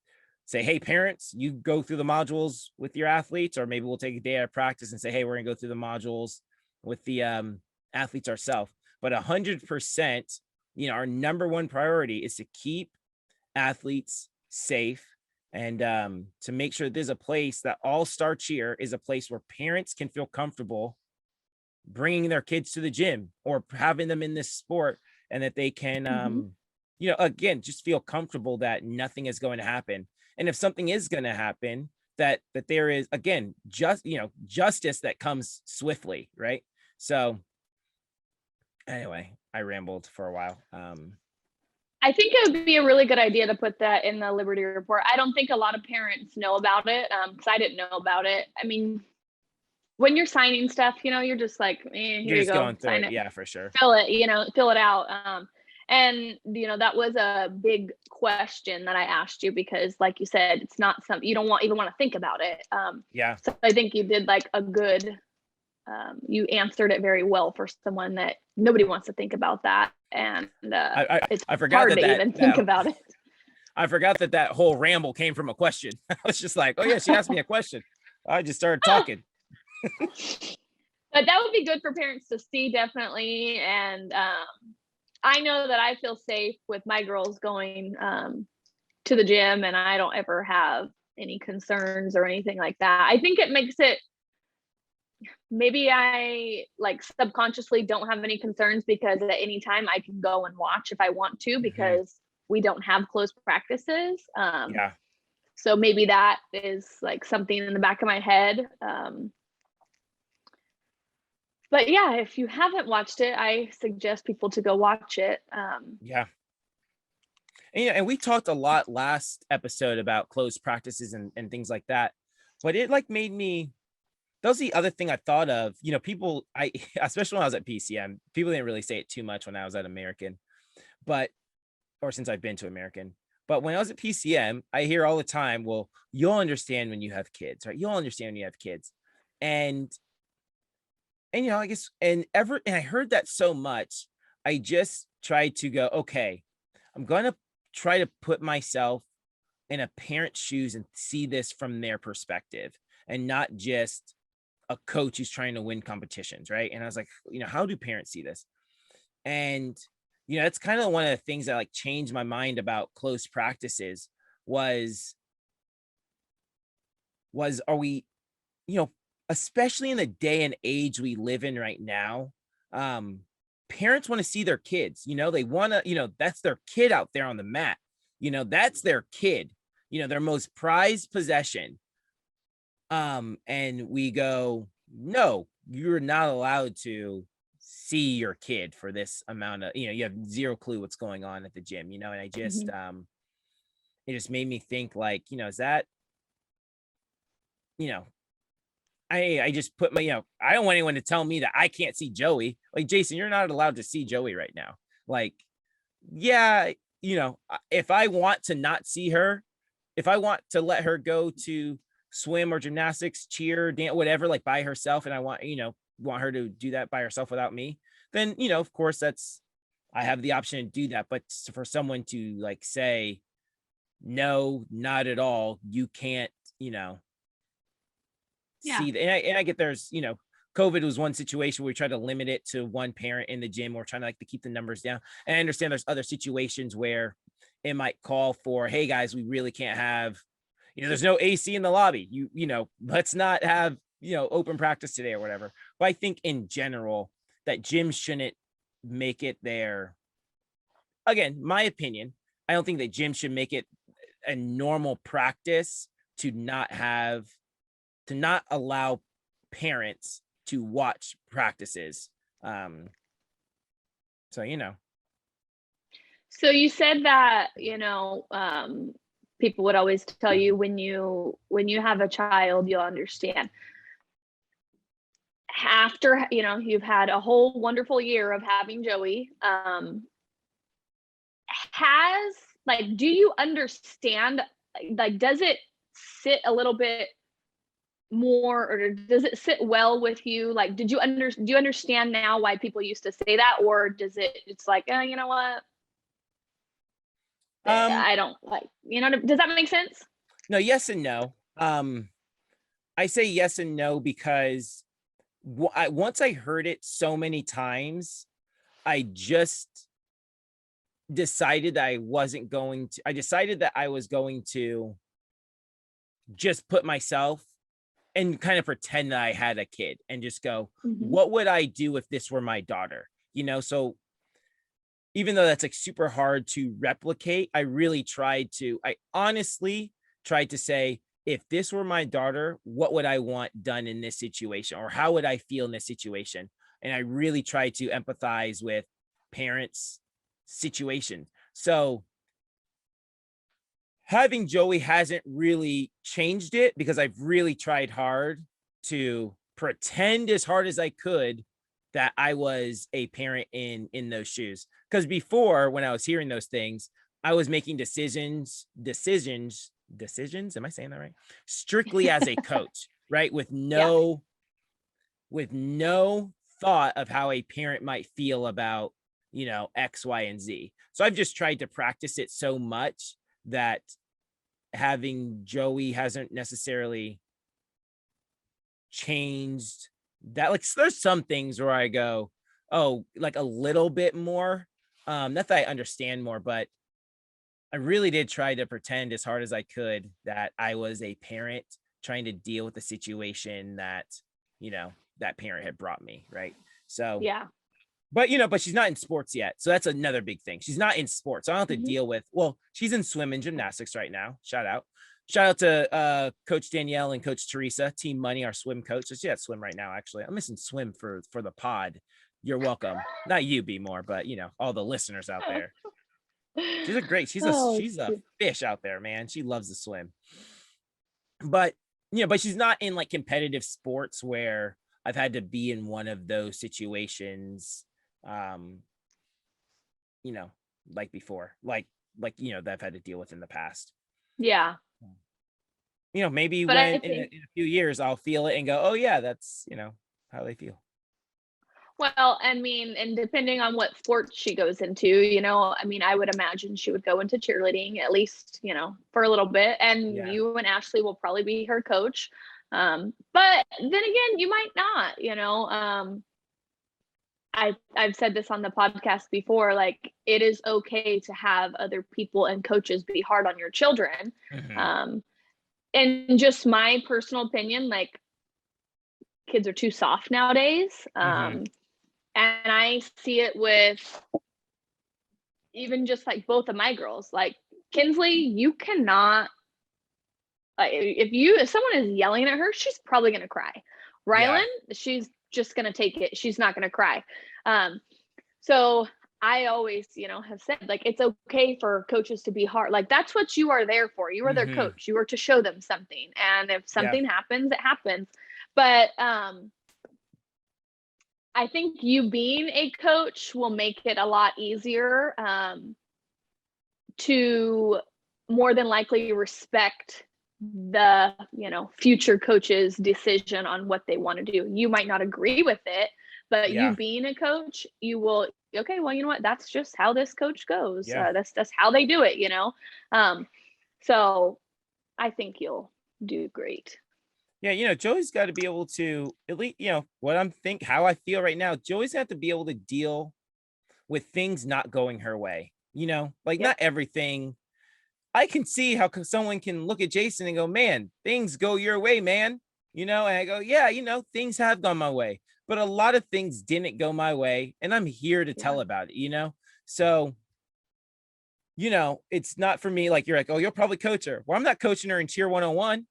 say, hey, parents, you go through the modules with your athletes, or maybe we'll take a day out of practice and say, hey, we're going to go through the modules with the athletes ourselves. But 100%, our number one priority is to keep athletes safe, and to make sure there's a place that All Star Cheer is a place where parents can feel comfortable bringing their kids to the gym or having them in this sport, and that they can, again, just feel comfortable that nothing is going to happen. And if something is going to happen, that there is, again, justice that comes swiftly, right? So anyway, I rambled for a while. I think it would be a really good idea to put that in the Liberty report. I don't think a lot of parents know about it, because I didn't know about it. I mean, when you're signing stuff, you're just like, here You're you just go, going through sign it. it, Yeah, for sure. fill it, fill it out. And that was a big question that I asked you, because like you said, it's not something you don't even want to think about it. Yeah. So I think you did like a good, you answered it very well for someone that nobody wants to think about that. And it's I forgot hard that to even think about it. I forgot that whole ramble came from a question. I was just like, oh yeah, she asked me a question. I just started talking. But that would be good for parents to see, definitely. And I know that I feel safe with my girls going to the gym, and I don't ever have any concerns or anything like that. I think it makes it, maybe I like subconsciously don't have any concerns because at any time I can go and watch if I want to, because we don't have closed practices. Yeah. So maybe that is like something in the back of my head. But yeah, if you haven't watched it, I suggest people to go watch it. Yeah. And we talked a lot last episode about closed practices and things like that. But it like made me, that was the other thing I thought of. People, especially when I was at PCM, people didn't really say it too much when I was at American, or since I've been to American. But when I was at PCM, I hear all the time, well, you'll understand when you have kids, right? You'll understand when you have kids. And I guess, and I heard that so much, I just tried to go, okay, I'm going to try to put myself in a parent's shoes and see this from their perspective, and not just a coach who's trying to win competitions, right? And I was like, how do parents see this? And it's kind of one of the things that like changed my mind about close practices was are we, especially in the day and age we live in right now, parents want to see their kids. They want to, that's their kid out there on the mat. That's their kid, their most prized possession. And we go, no, you're not allowed to see your kid for this amount of, you have zero clue what's going on at the gym, and I just, it just made me think like, is that, I just put my, I don't want anyone to tell me that I can't see Joey. Like, Jason, you're not allowed to see Joey right now. Like, yeah, if I want to not see her, if I want to let her go to swim or gymnastics, cheer, dance, whatever, like by herself, and I want her to do that by herself without me, then, of course I have the option to do that. But for someone to like say, no, not at all, you can't, see that. And I get there's, COVID was one situation where we tried to limit it to one parent in the gym. We're trying to like to keep the numbers down. And I understand there's other situations where it might call for, hey guys, we really can't have, there's no AC in the lobby. Let's not have, open practice today or whatever. But I think in general that gyms shouldn't make it their, again, my opinion, I don't think that gyms should make it a normal practice to not allow parents to watch practices. So So you said that, people would always tell you when you have a child, you'll understand. After, you've had a whole wonderful year of having Joey, do you understand, like, does it sit a little bit more, or does it sit well with you? Like, do you understand now why people used to say that, or it's like, you know what? I don't like, does that make sense? No, yes and no. I say yes and no because once I heard it so many times, I just decided that I decided that I was going to just put myself and kind of pretend that I had a kid and just go, what would I do if this were my daughter? So even though that's like super hard to replicate, I honestly tried to say, if this were my daughter, what would I want done in this situation? Or how would I feel in this situation? And I really tried to empathize with parents' situation. So having Joey hasn't really changed it because I've really tried hard to pretend as hard as I could that I was a parent in those shoes. Because before, when I was hearing those things, I was making decisions. Am I saying that right? Strictly as a coach, right? With no thought of how a parent might feel about, X, Y, and Z. So I've just tried to practice it so much that having Joey hasn't necessarily changed that, like, there's some things where I go, oh, like a little bit more. Not that I understand more, but I really did try to pretend as hard as I could that I was a parent trying to deal with the situation that, that parent had brought me. Right. So, Yeah. but but she's not in sports yet. So that's another big thing. She's not in sports. So I don't have to Mhm. deal with, well, she's in swim and gymnastics right now. Shout out. Shout out to Coach Danielle and Coach Teresa, Team Money, our swim coach. So she at swim right now, actually. I'm missing swim for the pod. You're welcome. Not you, Be More, but all the listeners out there. Oh, She's a shoot. fish out there, man. She loves to swim. But but she's not in like competitive sports where I've had to be in one of those situations, um, you know, like before, that I've had to deal with in the past. Yeah. Maybe But I when in think, a few years I'll feel it and go, oh yeah, that's how they feel. well, I mean, and depending on what sport she goes into, I mean, I would imagine she would go into cheerleading at least, for a little bit. And Yeah. you and Ashley will probably be her coach. But then again, you might not, I've said this on the podcast before, like it is okay to have other people and coaches be hard on your children. Mhm. And just my personal opinion, like kids are too soft nowadays. Mhm. And I see it with even just like both of my girls. Like Kinsley, you cannot, if someone is yelling at her, she's probably gonna cry. Yeah. Rylan, she's just gonna take it. She's not gonna cry. So I always, have said like it's okay for coaches to be hard. Like that's what you are there for. You are their Mhm. coach. You are to show them something. And if Yeah. something happens, it happens. But I think you being a coach will make it a lot easier to more than likely respect the future coach's decision on what they want to do. You might not agree with it, but you Yeah. being a coach, you will, okay, well, you know what, that's just how this coach goes. Yeah. That's how they do it, so I think you'll do great. Yeah, Joey's got to be able to, at least, how I feel right now. Joey's got to be able to deal with things not going her way. Like Yep. not everything. I can see how someone can look at Jason and go, man, things go your way, man. And I go, yeah, things have gone my way, but a lot of things didn't go my way. And I'm here to Yeah. tell about it. So, it's not for me. Like you're like, oh, you'll probably coach her. Well, I'm not coaching her in tier 101.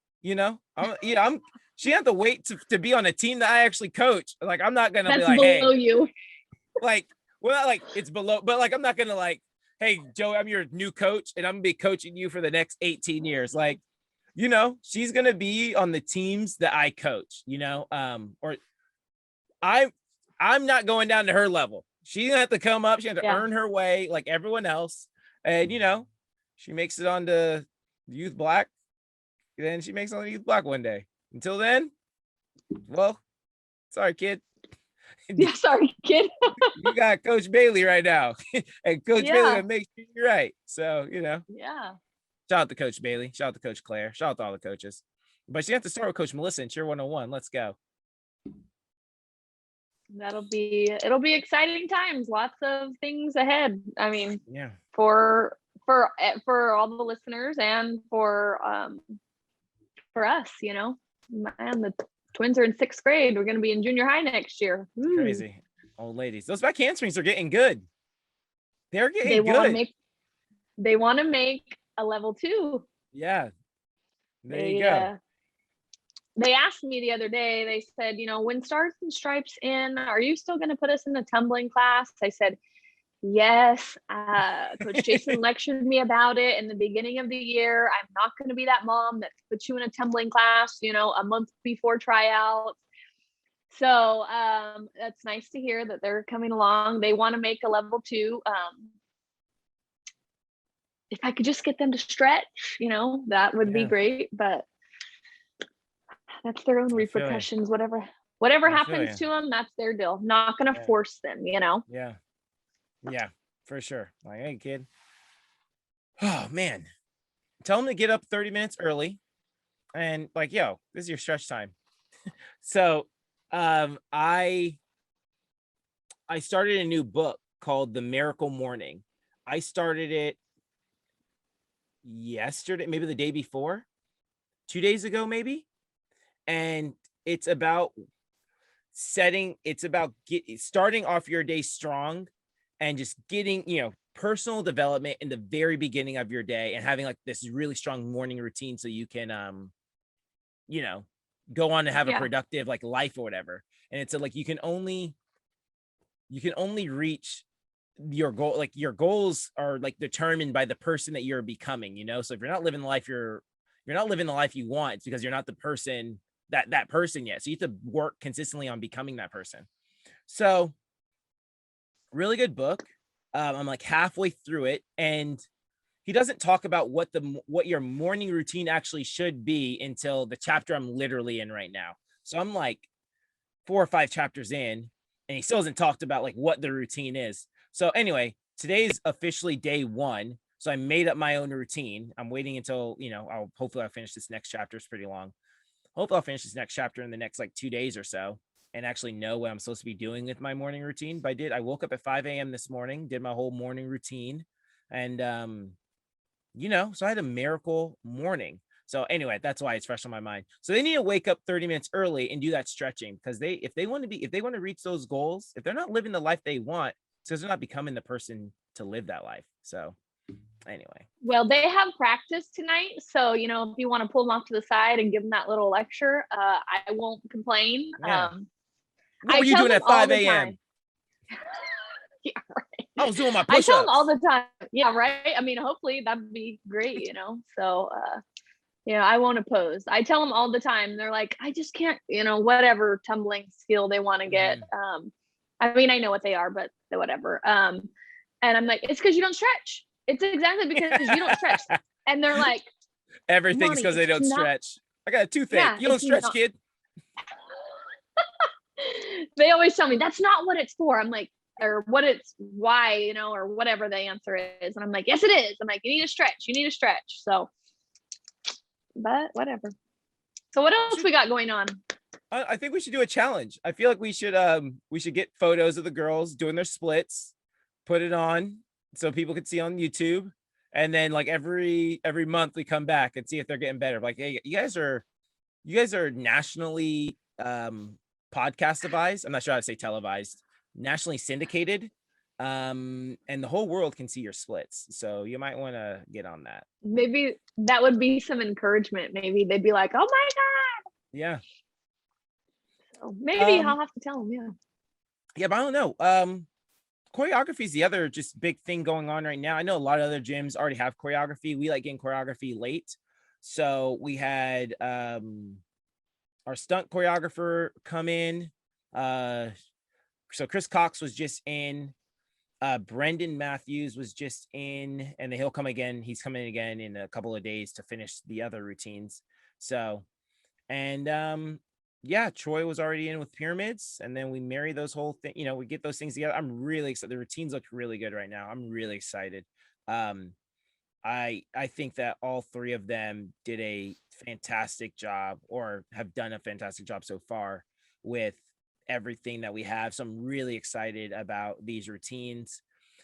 She had to wait to be on a team that I actually coach. Like, I'm not going to be That's like, below hey, you. like, well, like it's below, but like, I'm not going to like, hey, Joe, I'm your new coach and I'm going to be coaching you for the next 18 years. Like, she's going to be on the teams that I coach, or I'm not going down to her level. She's going to have to come up. She has to Yeah. earn her way like everyone else. And, she makes it onto youth black. Then she makes it on youth black one day. Until then, well, sorry, kid. Yeah. Sorry, kid. You got Coach Bailey right now. And Coach Bailey Yeah. gonna make sure you're right. So, Yeah. shout out to Coach Bailey. Shout out to Coach Claire. Shout out to all the coaches. But you have to start with Coach Melissa in Cheer 101. Let's go. It'll be exciting times. Lots of things ahead. I mean, Yeah. for all the listeners and for us, man, the twins are in 6th grade. We're going to be in junior high next year. Ooh. Crazy. Old ladies. Those back handsprings are getting good. They're They getting want to good. make a level 2. Yeah. There you go. They asked me the other day, they said, when Stars and Stripes in, are you still going to put us in the tumbling class? I said, yes. Coach Jason lectured me about it in the beginning of the year. I'm not going to be that mom that puts you in a tumbling class, a month before tryouts. So that's nice to hear that they're coming along. They want to make a level 2. If I could just get them to stretch, that would be great. But that's their own repercussions. Whatever happens to them, that's their deal. Not going to force them, Yeah. Yeah, for sure. Like, hey, kid. Oh, man. Tell them to get up 30 minutes early. And like, yo, this is your stretch time. So I started a new book called The Miracle Morning. I started it yesterday, maybe the day before, 2 days ago, maybe. And it's about starting off your day strong and just getting, personal development in the very beginning of your day and having like this really strong morning routine so you can, you know, go on to have a Yeah. productive like life or whatever. And it's like you can only reach your goal, like your goals are like determined by the person that you're becoming, so if you're not living the life you're not living the life you want, it's because you're not the person that person yet, so you have to work consistently on becoming that person. So really good book. I'm like halfway through it, and he doesn't talk about what your morning routine actually should be until the chapter I'm literally in right now. So I'm like 4 or 5 chapters in, and he still hasn't talked about like what the routine is. So anyway, today's officially day 1. So I made up my own routine. I'm waiting until, I'll finish this next chapter. It's pretty long. Hopefully I'll finish this next chapter in the next like 2 days or so and actually know what I'm supposed to be doing with my morning routine. But I woke up at 5 a.m. this morning, did my whole morning routine. And, so I had a miracle morning. So anyway, that's why it's fresh on my mind. So they need to wake up 30 minutes early and do that stretching, because if they want to reach those goals, if they're not living the life they want, it's because they're not becoming the person to live that life. So anyway. Well, they have practice tonight, so if you want to pull them off to the side and give them that little lecture, I won't complain. Yeah. What were you tell doing them at 5 all the a.m.? time. Yeah, right. I was doing my I push-ups. tell them all the time. Yeah, right. I mean, hopefully that'd be great, So, I won't oppose. I tell them all the time. They're like, I just can't, whatever tumbling skill they want to get. I mean, I know what they are, but whatever. And I'm like, it's because you don't stretch. It's exactly because you don't stretch. And they're like, everything's because they don't stretch. I got a toothache. Yeah, you don't stretch, kid. They always tell me that's not what it's for. I'm like, or what it's why, or whatever the answer is. And I'm like, yes, it is. I'm like, you need to stretch. You need to stretch. So, but whatever. So what else we got going on? I think we should do a challenge. I feel like we should get photos of the girls doing their splits, put it on so people could see on YouTube, and then like every month we come back and see if they're getting better. Like, hey, you guys are nationally podcastivized. I'm not sure how to say televised, nationally syndicated, and the whole world can see your splits. So you might want to get on that. Maybe that would be some encouragement. Maybe they'd be like, oh my God. Yeah. So maybe I'll have to tell them. Yeah, but I don't know. Choreography is the other just big thing going on right now. I know a lot of other gyms already have choreography. We like getting choreography late. So we had our stunt choreographer come in. So Chris Cox was just in. Brendan Matthews was just in, and then he'll come again. He's coming again in a couple of days to finish the other routines. So, and yeah, Troy was already in with pyramids, and then we marry those whole thing. We get those things together. I'm really excited. The routines look really good right now. I'm really excited. I think that all 3 of them did a fantastic job, or have done a fantastic job so far with everything that we have. So I'm really excited about these routines.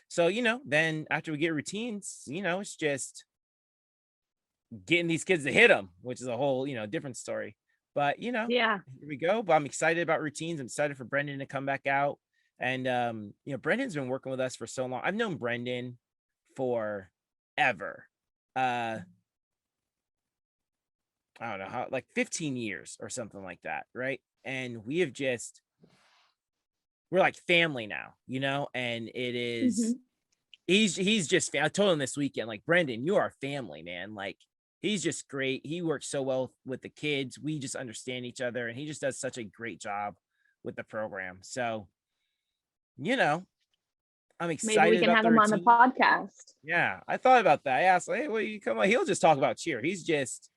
So, then after we get routines, it's just getting these kids to hit them, which is a whole, different story. But, yeah, here we go. But I'm excited about routines. I'm excited for Brendan to come back out. And, Brendan's been working with us for so long. I've known Brendan for ever. I don't know how, like 15 years or something like that. Right. And we have we're like family now, and it is, he's just, I told him this weekend, like, Brendan, you are family, man. Like, he's just great. He works so well with the kids. We just understand each other, and he just does such a great job with the program. So, I'm excited. Maybe we can have him on the podcast. Yeah, I thought about that. I asked, hey, well, you come on. He'll just talk about cheer. He's just,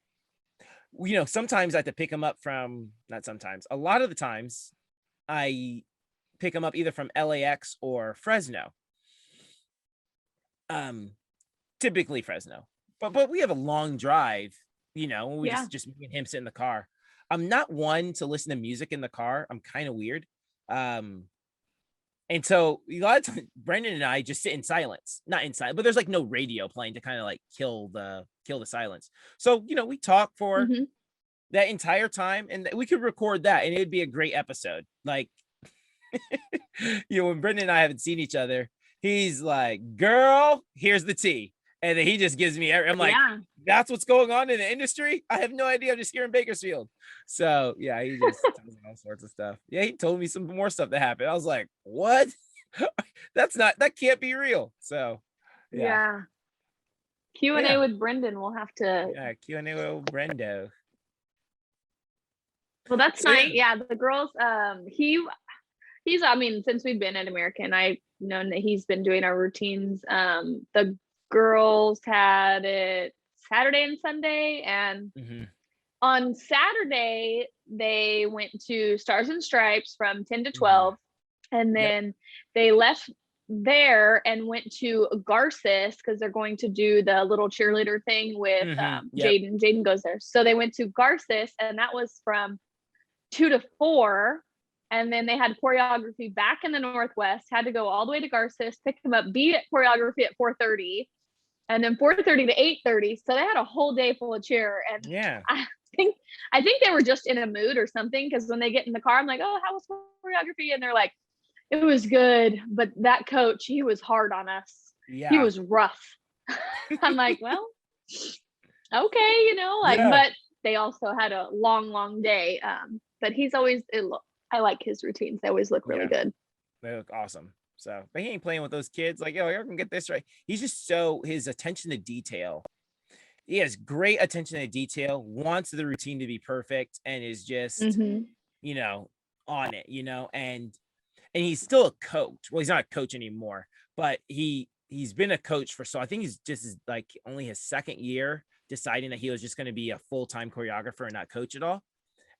sometimes I have to pick him up from, not sometimes, a lot of the times I pick him up either from LAX or Fresno. Typically Fresno, but we have a long drive, we just me and him sit in the car. I'm not one to listen to music in the car. I'm kind of weird. And so a lot of times, Brendan and I just sit in silence, not in silence, but there's like no radio playing to kind of like kill the silence. So, you know, we talk for Mhm. that entire time, and we could record that, and it'd be a great episode. Like, you know, when Brendan and I haven't seen each other, he's like, "Girl, here's the tea," and then he just gives me. I'm like, Yeah. "That's what's going on in the industry." I have no idea. I'm just here in Bakersfield. So yeah, he just tells me all sorts of stuff. Yeah, he told me some more stuff that happened. I was like, "What? That can't be real." So yeah, Yeah. Q&A yeah, with Brendan. We'll have to. yeah. Q&A with Brendo. Well, that's So yeah. nice. Yeah, the girls. He's. I mean, since we've been at American, I've known that he's been doing our routines. The girls had it Saturday and Sunday, and Mhm. on Saturday they went to Stars and Stripes from 10 to Mhm. 12, and Yep. then they left there and went to Garces because they're going to do the little cheerleader thing with Yep. Jaden. Jaden goes there. So they went to Garces, and that was from 2 to 4. And then they had choreography back in the Northwest, had to go all the way to Garces, pick them up, be at choreography at 4:30, and then 4:30 to 8:30. So they had a whole day full of cheer. And Yeah. I think they were just in a mood or something, because when they get in the car, I'm like, "Oh, how was choreography?" And they're like, "It was good, but that coach, he was hard on us. He Yeah. was rough." I'm like, "Well, okay, like," Yeah. but they also had a long day. But he's always, I like his routines. They always look really Yeah. good. They look awesome. So, but he ain't playing with those kids. Like, yo, you're gonna get this right. He's just so his attention to detail. He has great attention to detail. Wants the routine to be perfect, and is just, Hmm. you know, on it. And he's still a coach. Well, he's not a coach anymore, but he's been a coach for, so I think he's just like only his second year deciding that he was just going to be a full-time choreographer and not coach at all.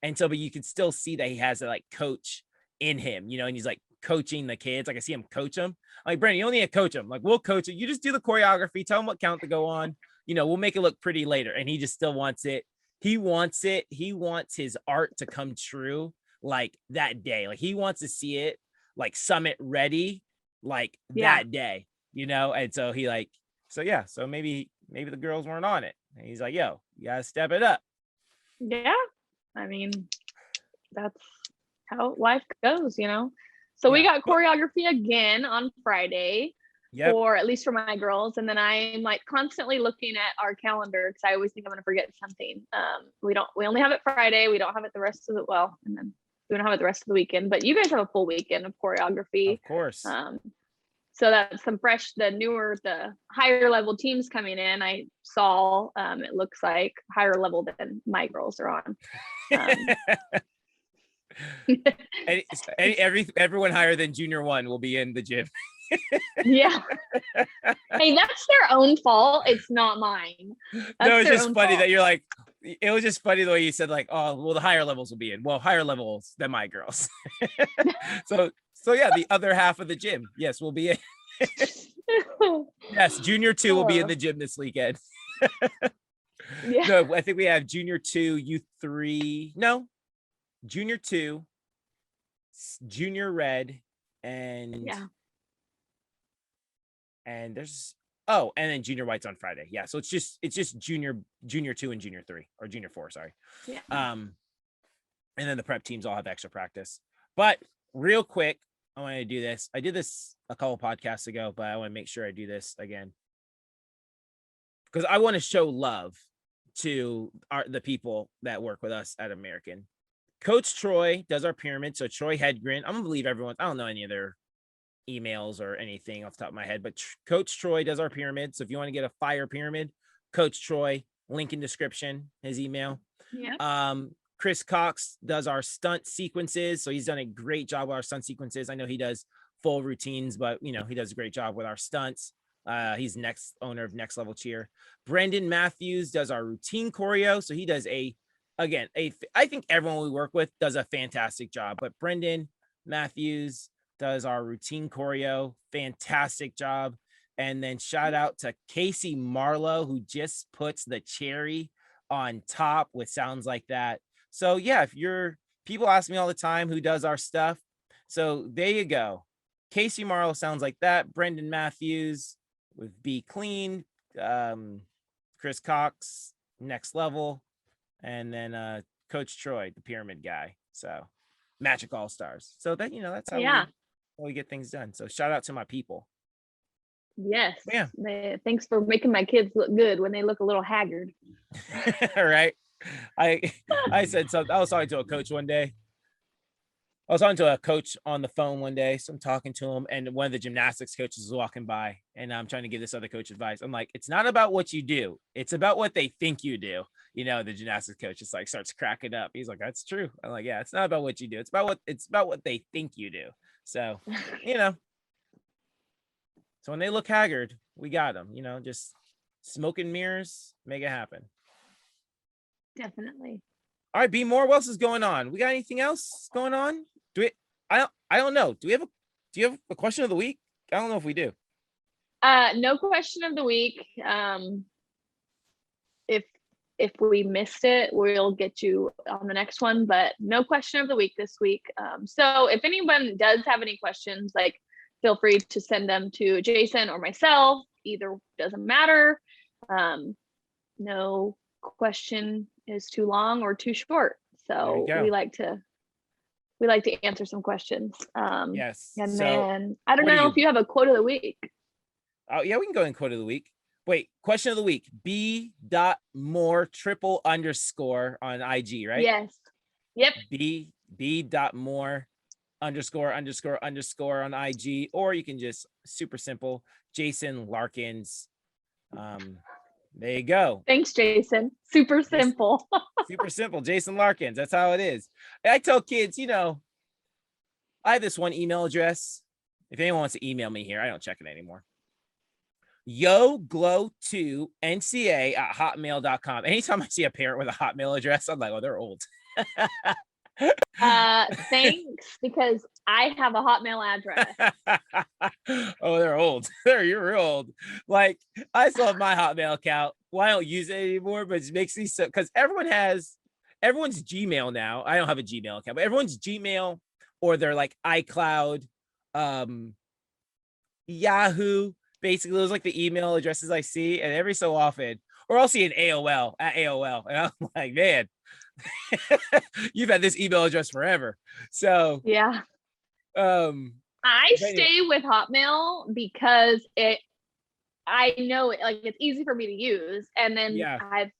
And so, but you can still see that he has a like coach in him, and he's like coaching the kids. Like I see him coach them. I'm like, Brandon, you don't need to coach them. Like, we'll coach it. You just do the choreography, tell him what count to go on. We'll make it look pretty later. And he just still wants it. He wants it. He wants his art to come true like that day. Like he wants to see it like summit ready like Yeah. that day, And so he like, so yeah, so maybe the girls weren't on it. And he's like, yo, you gotta step it up. Yeah. I mean, that's how life goes. So we Yeah. got choreography again on Friday, Yep. or at least for my girls. And then I'm like constantly looking at our calendar, because I always think I'm going to forget something. We only have it Friday. We don't have it the rest of the, and then we don't have it the rest of the weekend, but you guys have a full weekend of choreography. Of course. So that's the higher level teams coming in. I saw, it looks like higher level than my girls are on. Everyone higher than junior one will be in the gym. Yeah. Hey, that's their own fault. It's not mine. No, it's just funny that you're like, it was just funny the way you said like, oh, well, the higher levels will be in. Well, higher levels than my girls. So yeah, the other half of the gym, yes, will be in. Yes, junior 2 will be in the gym this weekend. Yeah. No, I think we have junior 2, U3. No, junior 2, junior red, and Yeah. and there's and then junior white's on Friday. Yeah, so it's just junior 2 and junior 3, or junior 4, sorry. Yeah. And then the prep teams all have extra practice. But real quick, I want to do this. I did this a couple podcasts ago, but I want to make sure I do this again, because I want to show love to the people that work with us at American. Coach Troy does our pyramid. So Troy Hedgren, I'm gonna believe everyone. I don't know any of their emails or anything off the top of my head, but Coach Troy does our pyramid. So if you want to get a fire pyramid, Coach Troy, link in description, his email. Yeah. Chris Cox does our stunt sequences. So he's done a great job with our stunt sequences. I know he does full routines, but he does a great job with our stunts. He's owner of Next Level Cheer. Brendan Matthews does our routine choreo. So he does I think everyone we work with does a fantastic job, but Brendan Matthews does our routine choreo. Fantastic job. And then shout out to Casey Marlowe, who just puts the cherry on top with sounds like that. So yeah, if people ask me all the time who does our stuff. So there you go. Casey Marlowe sounds like that. Brendan Matthews with Be Clean. Chris Cox, Next Level. And then Coach Troy, the pyramid guy. So Magic All Stars. So that, that's how Yeah. we get things done. So shout out to my people. Yes. Yeah. Thanks for making my kids look good when they look a little haggard. All right. I said something. I was talking to a coach one day. I was talking to a coach on the phone one day. So I'm talking to him, and one of the gymnastics coaches was walking by, and I'm trying to give this other coach advice. I'm like, it's not about what you do. It's about what they think you do. The gymnastics coach just like starts cracking up. He's like, that's true. I'm like, yeah, it's not about what you do. It's about what they think you do. So, so when they look haggard, we got them, just smoke and mirrors, make it happen. Definitely. All right, B More, what else is going on? We got anything else going on? I don't know. Do you have a question of the week? I don't know if we do. No question of the week. If we missed it, we'll get you on the next one, but no question of the week this week. So if anyone does have any questions, like feel free to send them to Jason or myself. Either doesn't matter. No question is too long or too short. So we like to answer some questions. Yes. And so then I don't know if you have a quote of the week. Oh yeah, we can go in quote of the week. Wait, question of the week. B.more __ on IG, right? Yes. Yep. B.more __ on IG, or you can just super simple Jason Larkins. There you go. Thanks, Jason. Super simple. Super simple. Jason Larkins. That's how it is. I tell kids, I have this one email address. If anyone wants to email me here, I don't check it anymore. yoglow2nca@hotmail.com. Anytime I see a parent with a Hotmail address, I'm like, oh, they're old. Thanks, because I have a Hotmail address. Oh, they're old. You're real old. Like, I still have my Hotmail account. Well, I don't use it anymore, but it makes me so, because everyone's Gmail now. I don't have a Gmail account, but everyone's Gmail or they're like iCloud, Yahoo. Basically, those like the email addresses I see, and every so often, or I'll see an AOL at AOL, and I'm like, man, you've had this email address forever. So yeah, I stay with Hotmail because I know it, like it's easy for me to use, and then I've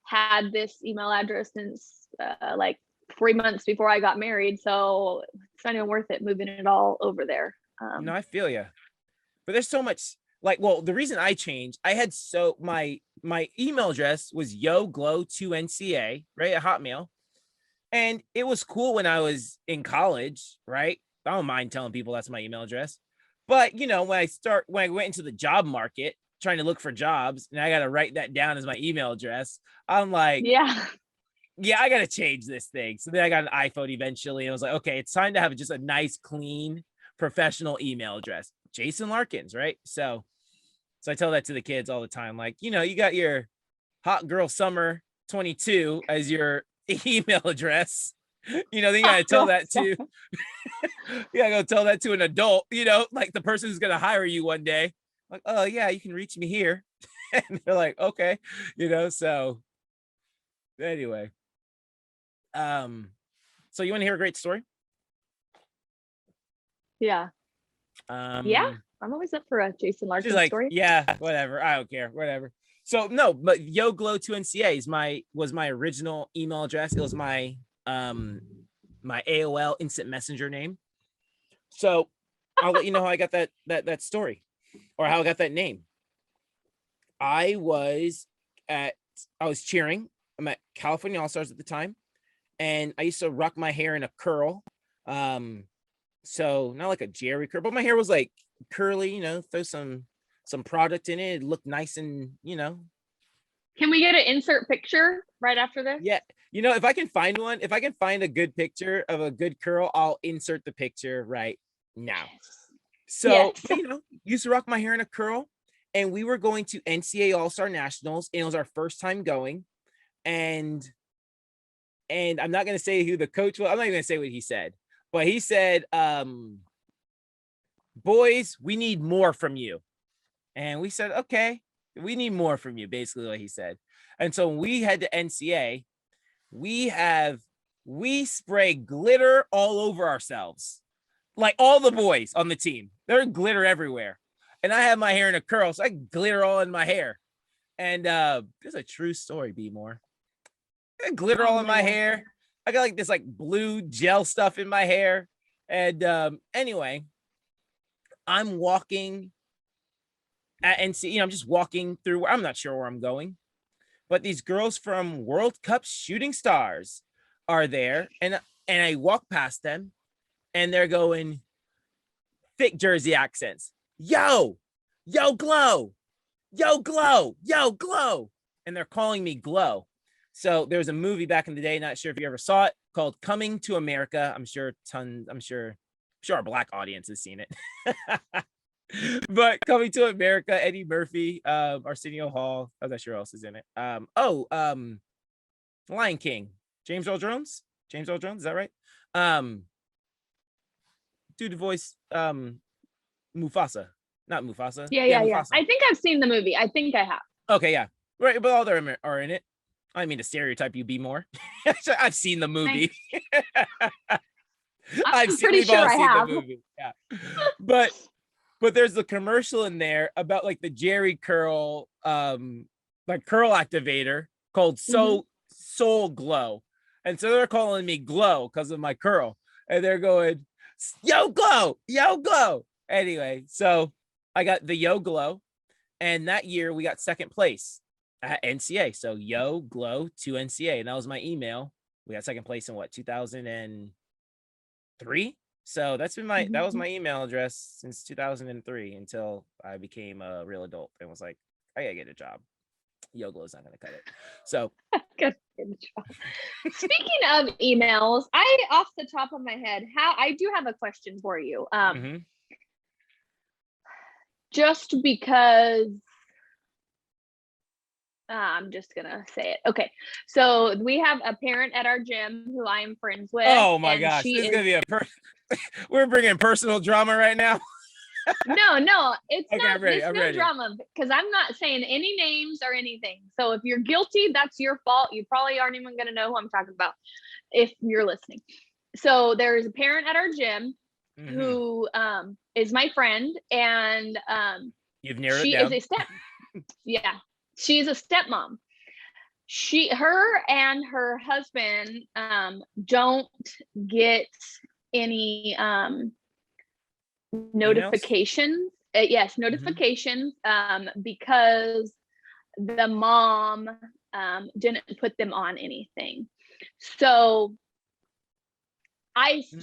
had this email address since like 3 months before I got married, so it's not even worth it moving it all over there. I feel you, but there's so much. Like, well, the reason I changed, I had my email address was yoglow2nca, right, at Hotmail. And it was cool when I was in college, right? I don't mind telling people that's my email address. But, when I went into the job market trying to look for jobs, and I got to write that down as my email address, I'm like, yeah, I got to change this thing. So then I got an iPhone eventually, and I was like, okay, it's time to have just a nice, clean, professional email address. Jason Larkins, right? So I tell that to the kids all the time. Like, you got your hot girl summer 22 as your email address. Then you gotta tell that to you gotta go tell that to an adult, like the person who's gonna hire you one day. Like, oh yeah, you can reach me here. And they're like, okay, so anyway. So you want to hear a great story? Yeah. Yeah, I'm always up for a Jason Larkins story. Yeah, whatever. I don't care. Whatever. So no, but yoglow2nca was my original email address. It was my my AOL instant messenger name. So I'll let you know how I got that story, or how I got that name. I was cheering. I'm at California All Stars at the time, and I used to rock my hair in a curl. So not like a Jerry curl, but my hair was like curly, throw some product in it. It looked nice and, Can we get an insert picture right after this? Yeah. If I can find one, if I can find a good picture of a good curl, I'll insert the picture right now. So, but, used to rock my hair in a curl, and we were going to NCAA All-Star Nationals, and it was our first time going. And and I'm not going to say who the coach was. I'm not even going to say what he said, but he said, boys, we need more from you. And we said, okay, we need more from you, basically what he said. And so when we head to NCA, we spray glitter all over ourselves. Like all the boys on the team, there's glitter everywhere. And I have my hair in a curl, so I glitter all in my hair. And this is a true story, B More. I glitter all in my hair. I got like this like blue gel stuff in my hair. And anyway, I'm walking at NC, I'm just walking through. I'm not sure where I'm going, but these girls from World Cup Shooting Stars are there, and I walk past them, and they're going thick Jersey accents. Yo, Glow, yo, Glow, and they're calling me Glow. So there was a movie back in the day, not sure if you ever saw it, called Coming to America. I'm sure our Black audience has seen it. But Coming to America, Eddie Murphy, Arsenio Hall. I'm not sure who else is in it. Lion King, James Earl Jones, is that right? Do the voice, Mufasa, not Mufasa. Yeah. Mufasa. I think I've seen the movie. I think I have. Okay, yeah, right, but all them are in it. I mean to stereotype you, be more. I've seen the movie. I'm pretty sure I have. The movie. Yeah, but there's the commercial in there about like the Jerry curl, like curl activator called Soul Glow, and so they're calling me Glow because of my curl, and they're going, yo Glow. Anyway, so I got the Yo Glow, and that year we got second place at NCA. So Yo Glow to NCA, and that was my email. We got second place in what, 2003. So that's been that was my email address since 2003 until I became a real adult and was like, I gotta get a job. Yo Glow's not gonna cut it. So good job. Speaking of emails, off the top of my head, I do have a question for you. Just because I'm just gonna say it. Okay, so we have a parent at our gym who I am friends with. Oh my gosh, this is gonna be we're bringing personal drama right now. No, it's okay, not. I'm ready. There's no drama because I'm not saying any names or anything. So if you're guilty, that's your fault. You probably aren't even gonna know who I'm talking about if you're listening. So there's a parent at our gym who is my friend, and you've narrowed it down. Is a she's a stepmom. Her and her husband don't get any notifications. Notifications because the mom didn't put them on anything. So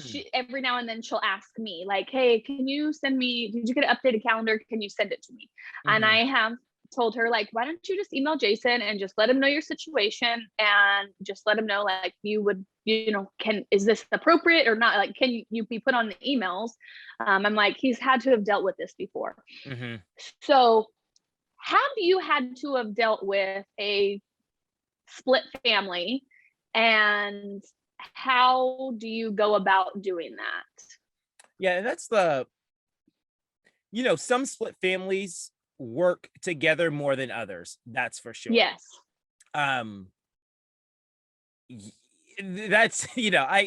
she, every now and then she'll ask me like, hey, can you send me, did you get an updated calendar? Can you send it to me? And I have told her, like, why don't you just email Jason and just let him know your situation and just let him know, like, you would, is this appropriate or not? Like, can you be put on the emails? I'm like, he's had to have dealt with this before. So have you had to have dealt with a split family, and how do you go about doing that? Yeah, and that's some split families work together more than others, that's for sure. Yes. That's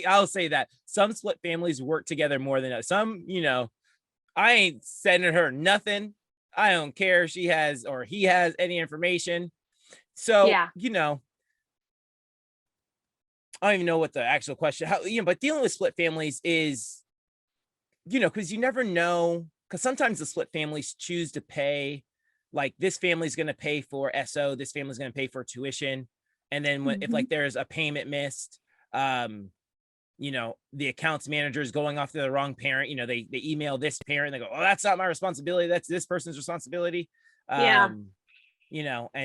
I'll say that some split families work together more than others. Some, I ain't sending her nothing. I don't care if she has or he has any information. So I don't even know what the actual question, but dealing with split families is, because you never know, because sometimes the split families choose to pay, like, this family's going to pay for SO, this family's going to pay for tuition. And then if like there's a payment missed, the accounts manager is going off to the wrong parent, they email this parent, they go, oh, that's not my responsibility, that's this person's responsibility. And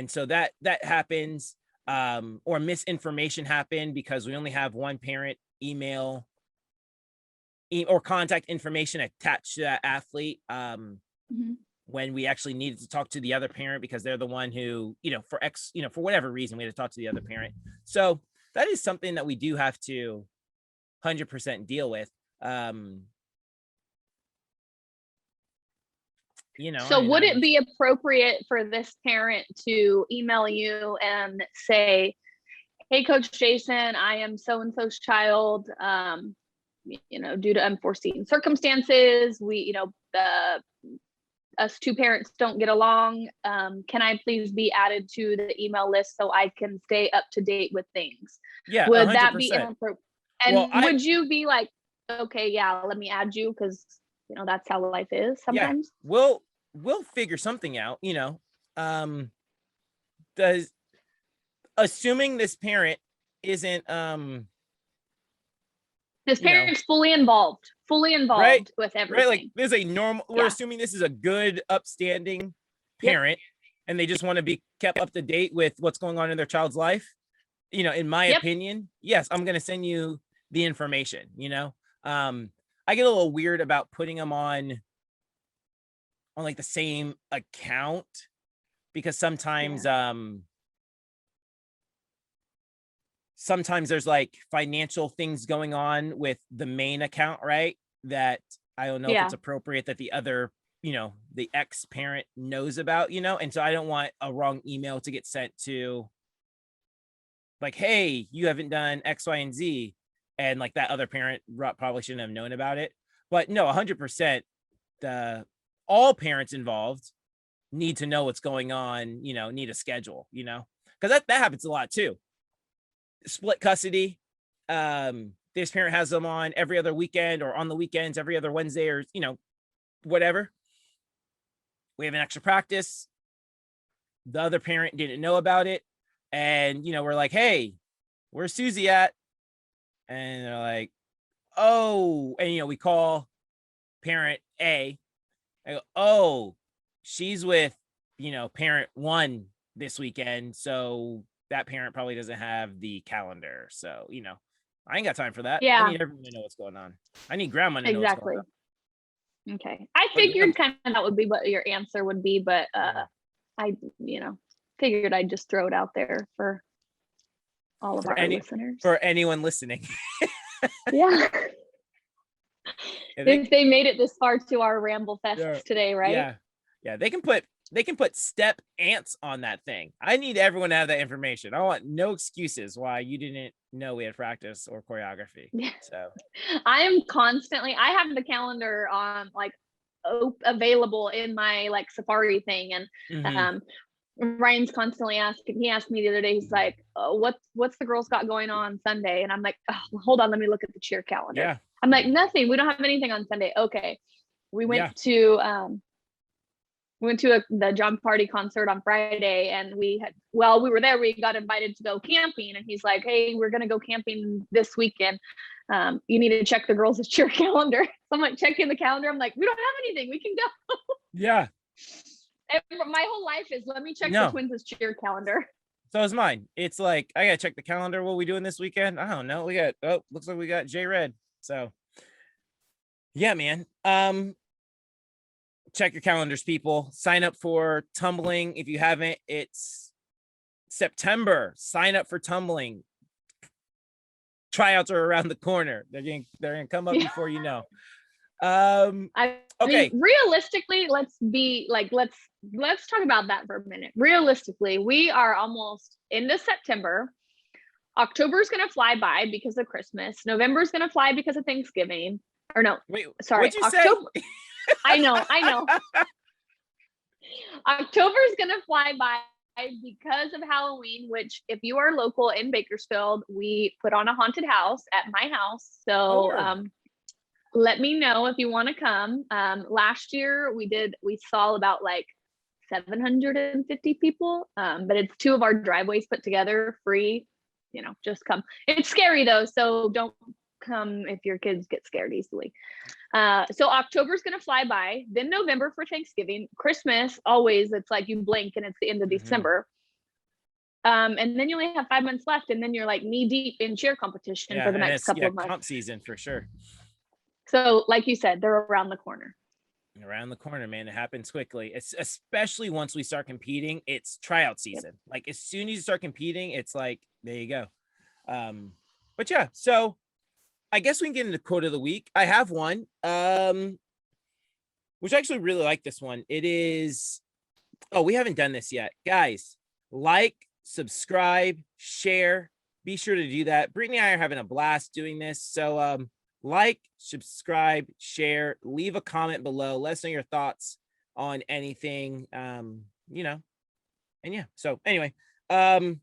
so that happens. Or misinformation happened because we only have one parent email or contact information attached to that athlete when we actually needed to talk to the other parent because they're the one who, for whatever reason, we had to talk to the other parent. So that is something that we do have to 100% deal with. So would it be appropriate for this parent to email you and say, hey, Coach Jason, I am so-and-so's child, due to unforeseen circumstances, us two parents don't get along. Can I please be added to the email list so I can stay up to date with things? Yeah. Would 100%. that be inappropriate? And would you be like, okay, yeah, let me add you, because that's how life is sometimes. Yeah, we'll figure something out, assuming this parent isn't this parent's fully involved right, with everything. Right, like there's a normal, we're assuming this is a good, upstanding parent, and they just want to be kept up to date with what's going on in their child's life. In my opinion, yes, I'm going to send you the information. I get a little weird about putting them on like the same account, because sometimes sometimes there's like financial things going on with the main account, right? That I don't know if it's appropriate that the other, the ex-parent knows about, and so I don't want a wrong email to get sent to like, hey, you haven't done X, Y, and Z. And like that other parent probably shouldn't have known about it. But no, 100%, all parents involved need to know what's going on, need a schedule, because that happens a lot too. Split custody. This parent has them on every other weekend, or on the weekends, every other Wednesday, or, whatever. We have an extra practice. The other parent didn't know about it. And, we're like, hey, where's Susie at? And they're like, oh, and, we call parent A. I go, oh, she's with, parent 1 this weekend. So that parent probably doesn't have the calendar. So, I ain't got time for that. Yeah. I need everyone to know what's going on. I need grandma to know what's going on. Okay. I figured kind of that would be what your answer would be, but I, figured I'd just throw it out there for all of our listeners. For anyone listening. Yeah. If they made it this far to our Ramble Fest today, right? Yeah. They can put step ants on that thing. I need everyone to have that information. I want no excuses why you didn't know we had practice or choreography. So I have the calendar on like available in my like Safari thing, and Ryan's constantly asking. He asked me the other day, he's like, what's the girls got going on Sunday? And I'm like, oh, hold on, let me look at the cheer calendar. I'm like, nothing, we don't have anything on Sunday. Okay. We went to the John Party concert on Friday, and we were there, we got invited to go camping, and he's like, hey, we're gonna go camping this weekend. You need to check the girls' cheer calendar. So I'm like checking the calendar. I'm like, we don't have anything, we can go. Yeah. And my whole life is, let me check the Twins' cheer calendar. So is mine. It's like, I gotta check the calendar. What are we doing this weekend? I don't know. Looks like we got J Red. So yeah, man. Check your calendars, people. Sign up for tumbling. If you haven't, it's September. Sign up for tumbling. Tryouts are around the corner. They're gonna come up before you know. I mean, realistically, let's talk about that for a minute. Realistically, we are almost into September. October's gonna fly by because of Christmas. November's gonna fly because of Thanksgiving. Or no, wait, sorry, October. I know. October's gonna fly by because of Halloween, which if you are local in Bakersfield, we put on a haunted house at my house. So let me know if you want to come. Last year we saw about like 750 people, but it's 2 of our driveways put together, free, just come. It's scary though, so don't come if your kids get scared easily. So October's gonna fly by, then November for Thanksgiving, Christmas, always it's like you blink and it's the end of December. And then you only have 5 months left, and then you're like knee deep in cheer competition for the next couple of months. Comp season for sure. So like you said, they're around the corner. Around the corner, man. It happens quickly. It's especially once we start competing. It's tryout season. Like as soon as you start competing, it's like, there you go. But yeah, so I guess we can get into quote of the week. I have one, which I actually really like this one. It is, oh, we haven't done this yet. Guys, like, subscribe, share. Be sure to do that. Brittany and I are having a blast doing this. So like, subscribe, share, leave a comment below. Let us know your thoughts on anything. You know, and yeah. So anyway, what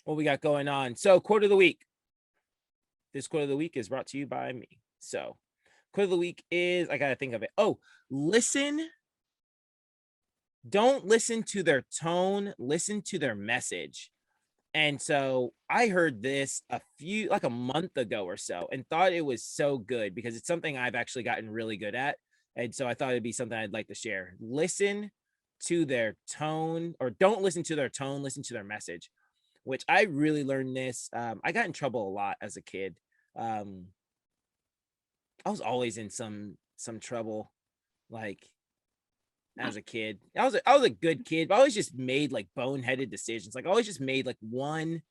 we got going on. So quote of the week. This quote of the week is brought to you by me. So quote of the week is, I gotta think of it. Oh, don't listen to their tone, listen to their message. And so I heard this like a month ago or so, and thought it was so good because it's something I've actually gotten really good at. And so I thought it'd be something I'd like to share. Listen to their tone, or don't listen to their tone, listen to their message, which I really learned this. I got in trouble a lot as a kid. I was always in some trouble, like as a kid. I was a good kid, but I always just made like boneheaded decisions. Like I always just made like one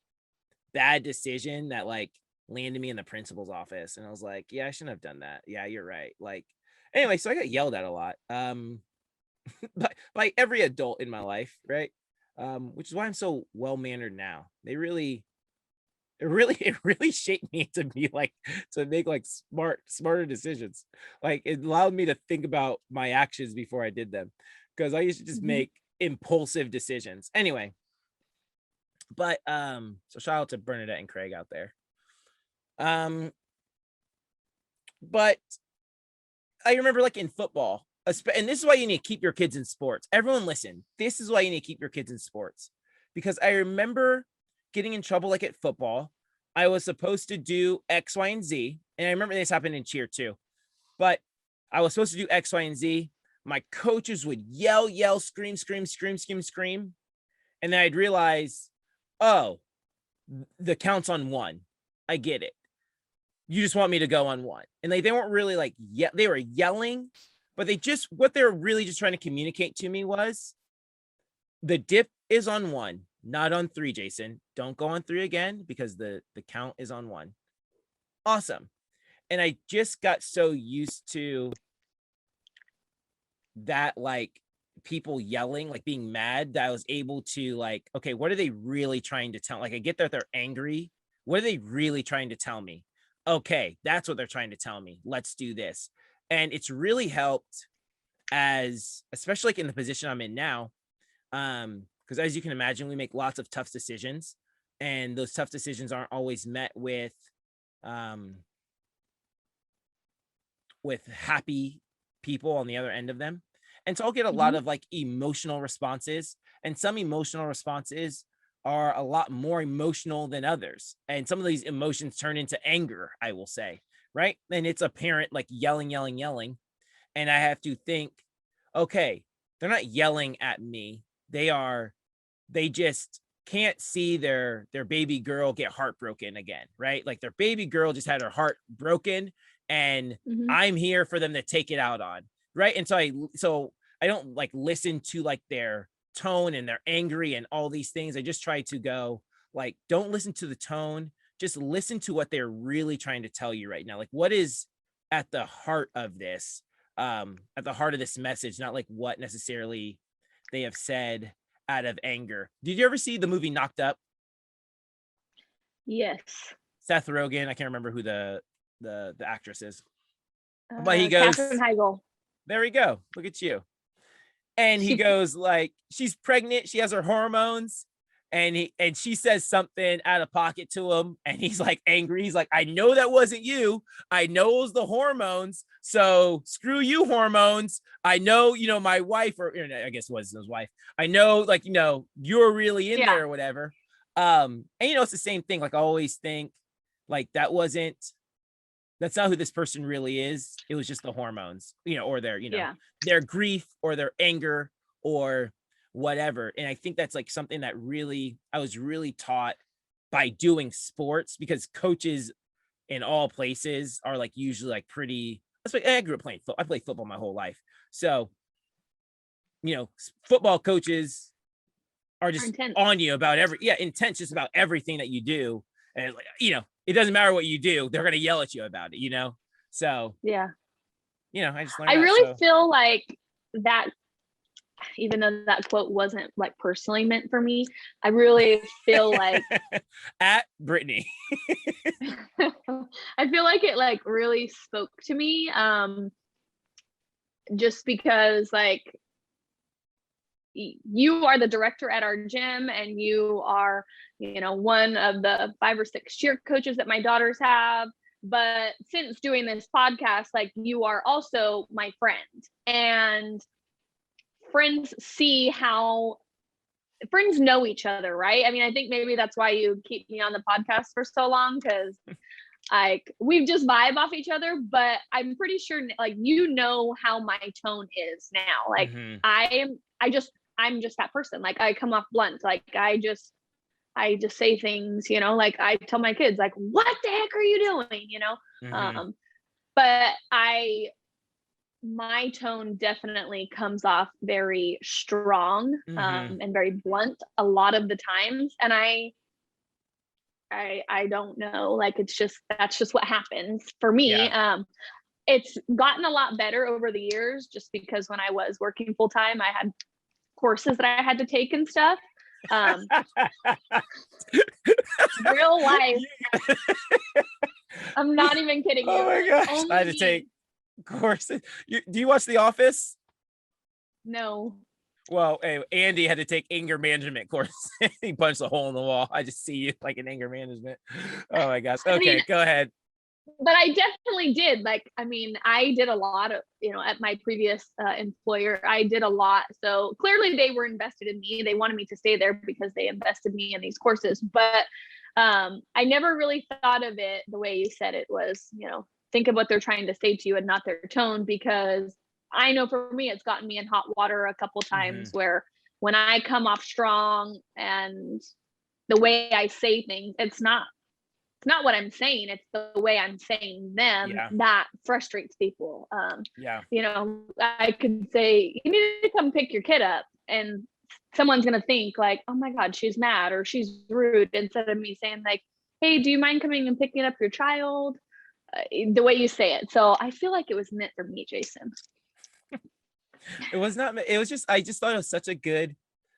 bad decision that like landed me in the principal's office. And I was like, yeah, I shouldn't have done that. Yeah, you're right. Like anyway, so I got yelled at a lot. By every adult in my life, right? Which is why I'm so well-mannered now. It really shaped me to be like, to make like smarter decisions. Like it allowed me to think about my actions before I did them, because I used to just make impulsive decisions. Anyway, but so shout out to Bernadette and Craig out there. But I remember like in football, and this is why you need to keep your kids in sports. Everyone listen, this is why you need to keep your kids in sports, because I remember getting in trouble like at football. I was supposed to do X, Y, and Z. And I remember this happened in cheer too. But I was supposed to do X, Y, and Z. My coaches would yell, scream. And then I'd realize, oh, the count's on one. I get it. You just want me to go on one. And they weren't really like, they were yelling, but what they were really just trying to communicate to me was the dip is on one, not on three, Jason. Don't go on three again because the count is on one. Awesome. And I just got so used to that, like people yelling, like being mad, that I was able to like, okay, what are they really trying to tell? Like I get that they're angry. What are they really trying to tell me? Okay, that's what they're trying to tell me. Let's do this. And it's really helped, especially like in the position I'm in now. Because as you can imagine, we make lots of tough decisions, and those tough decisions aren't always met with happy people on the other end of them. And so I'll get a lot of like emotional responses, and some emotional responses are a lot more emotional than others. And some of these emotions turn into anger, I will say, right? And it's a parent like yelling. And I have to think, okay, they're not yelling at me. They just can't see their baby girl get heartbroken again, right? Like their baby girl just had her heart broken, and I'm here for them to take it out on, right? And so I don't like listen to like their tone and they're angry and all these things. I just try to go like, don't listen to the tone, just listen to what they're really trying to tell you right now. Like what is at the heart of this, at the heart of this message, not like what necessarily they have said out of anger. Did you ever see the movie Knocked Up? Yes. Seth Rogen. I can't remember who the actress is, but he goes, Katherine Heigl. There we go. Look at you. And he goes like, she's pregnant, she has her hormones, and she says something out of pocket to him, and he's like angry. He's like, I know that wasn't you. I know it was the hormones. So screw you, hormones. I know, my wife, or I guess it was his wife. I know, like, you're really in there or whatever. And it's the same thing. Like I always think like that's not who this person really is. It was just the hormones, or their, their grief or their anger or whatever. And I think that's like something that I was really taught by doing sports, because coaches in all places are like usually like pretty, I grew up playing football. I played football my whole life. So, football coaches are just on you about intense just about everything that you do. And like, it doesn't matter what you do, they're going to yell at you about it. So yeah, I just learned I that, really feel like that, even though that quote wasn't like personally meant for me, I really feel like at Brittany. I feel like it like really spoke to me, just because like you are the director at our gym, and you are, one of the 5 or 6 cheer coaches that my daughters have. But since doing this podcast, like, you are also my friend, and friends see how friends know each other, right? I mean, I think maybe that's why you keep me on the podcast for so long, because like we've just vibe off each other. But I'm pretty sure like how my tone is now. Like I'm just that person. Like I come off blunt. Like I just say things, like I tell my kids like, what the heck are you doing? But my tone definitely comes off very strong, and very blunt a lot of the times. And I don't know, like that's just what happens for me. Yeah. It's gotten a lot better over the years, just because when I was working full time, I had courses that I had to take and stuff. Real life. I'm not even kidding you. Oh my gosh. I had to take courses. Do you watch The Office? No. Well, anyway, Andy had to take anger management course. He punched a hole in the wall. I just see you like in anger management. Oh my gosh. Okay, go ahead. But I definitely did. Like, I mean, I did a lot of, at my previous employer, I did a lot. So clearly they were invested in me. They wanted me to stay there because they invested me in these courses. But I never really thought of it the way you said it was, think of what they're trying to say to you and not their tone. Because I know for me, it's gotten me in hot water a couple times where when I come off strong and the way I say things, it's not what I'm saying, it's the way I'm saying them that frustrates people. I could say, you need to come pick your kid up, and someone's going to think like, oh my God, she's mad or she's rude, instead of me saying like, hey, do you mind coming and picking up your child? The way you say it. So I feel like it was meant for me, Jason. It was not, it was just, I just thought it was such a good,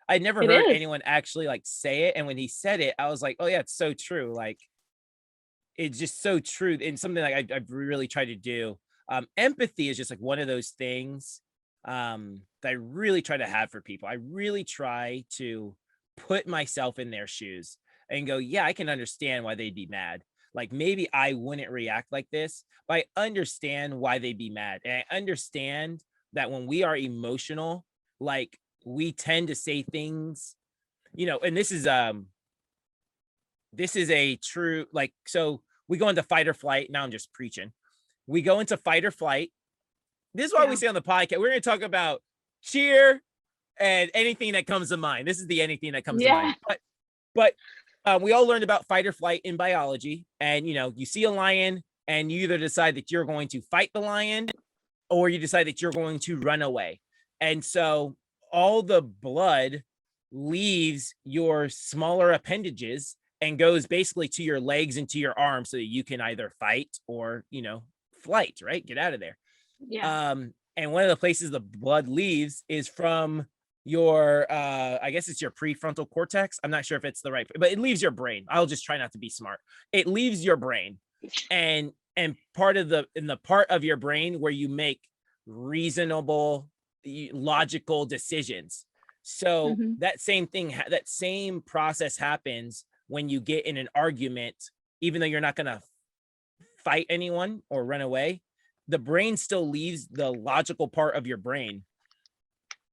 I'd never heard anyone actually like say it. And when he said it, I was like, oh yeah, it's so true. Like, it's just so true. And something like I've really tried to do. Empathy is just like one of those things that I really try to have for people. I really try to put myself in their shoes and go, yeah, I can understand why they'd be mad. Like maybe I wouldn't react like this, but I understand why they'd be mad. And I understand that when we are emotional, like we tend to say things, and this is a true, like, so we go into fight or flight. Now I'm just preaching. We go into fight or flight. This is why we say on the podcast, we're going to talk about cheer and anything that comes to mind. This is the anything that comes to mind. But we all learned about fight or flight in biology. And, you see a lion and you either decide that you're going to fight the lion or you decide that you're going to run away. And so all the blood leaves your smaller appendages and goes basically to your legs and to your arms so that you can either fight or, flight, right? Get out of there. Yeah. And one of the places the blood leaves is from your, I guess it's your prefrontal cortex. I'm not sure if it's the right, but it leaves your brain. I'll just try not to be smart. It leaves your brain. And part of in the part of your brain where you make reasonable, logical decisions. So that same thing, that same process happens when you get in an argument, even though you're not going to fight anyone or run away, the brain still leaves the logical part of your brain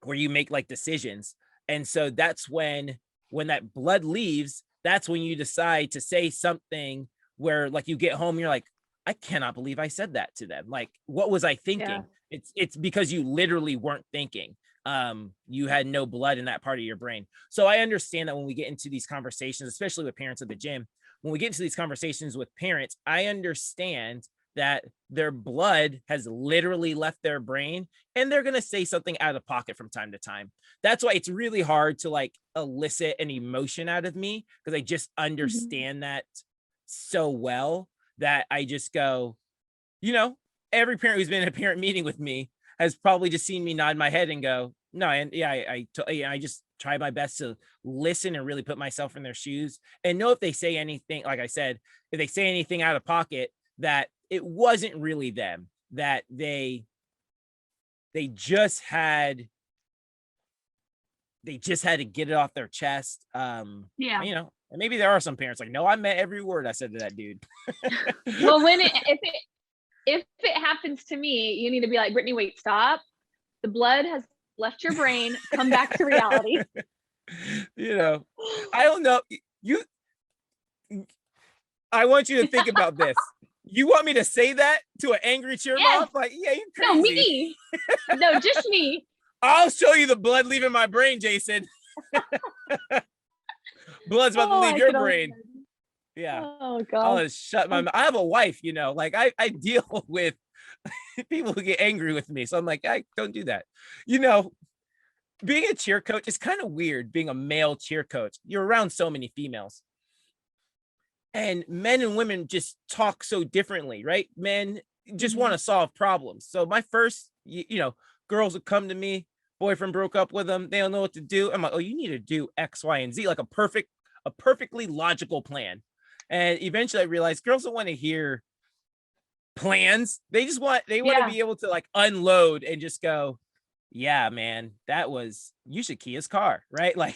where you make like decisions. And so that's when that blood leaves, that's when you decide to say something where like you get home, you're like, I cannot believe I said that to them. Like, what was I thinking? Yeah. It's because you literally weren't thinking. You had no blood in that part of your brain. So I understand that when we get into these conversations, especially with parents at the gym, when we get into these conversations with parents, I understand that their blood has literally left their brain and they're going to say something out of pocket from time to time. That's why it's really hard to like elicit an emotion out of me, because I just understand that so well that I just go, every parent who's been in a parent meeting with me has probably just seen me nod my head and go, no. And yeah, I just try my best to listen and really put myself in their shoes and know if they say anything, like I said, if they say anything out of pocket, that it wasn't really them, that they just had to get it off their chest. And maybe there are some parents like, no, I meant every word I said to that dude. Well, if it happens to me, you need to be like, Brittany, wait, stop. The blood has left your brain. Come back to reality. I don't know. I want you to think about this. You want me to say that to an angry cheer mom? Like, yeah, you're crazy. No, me. No, just me. I'll show you the blood leaving my brain, Jason. Blood's about to leave your brain. Yeah. Oh God. I'll just shut my mouth. I have a wife, like I deal with people who get angry with me. So I'm like, I don't do that. Being a cheer coach is kind of weird, being a male cheer coach. You're around so many females. And men and women just talk so differently, right? Men just want to solve problems. So my first, girls would come to me, boyfriend broke up with them, they don't know what to do. I'm like, oh, you need to do X, Y, and Z, like a perfectly logical plan. And eventually I realized girls don't want to hear plans. They want to be able to like unload and just go, yeah, man, you should key his car, right? Like,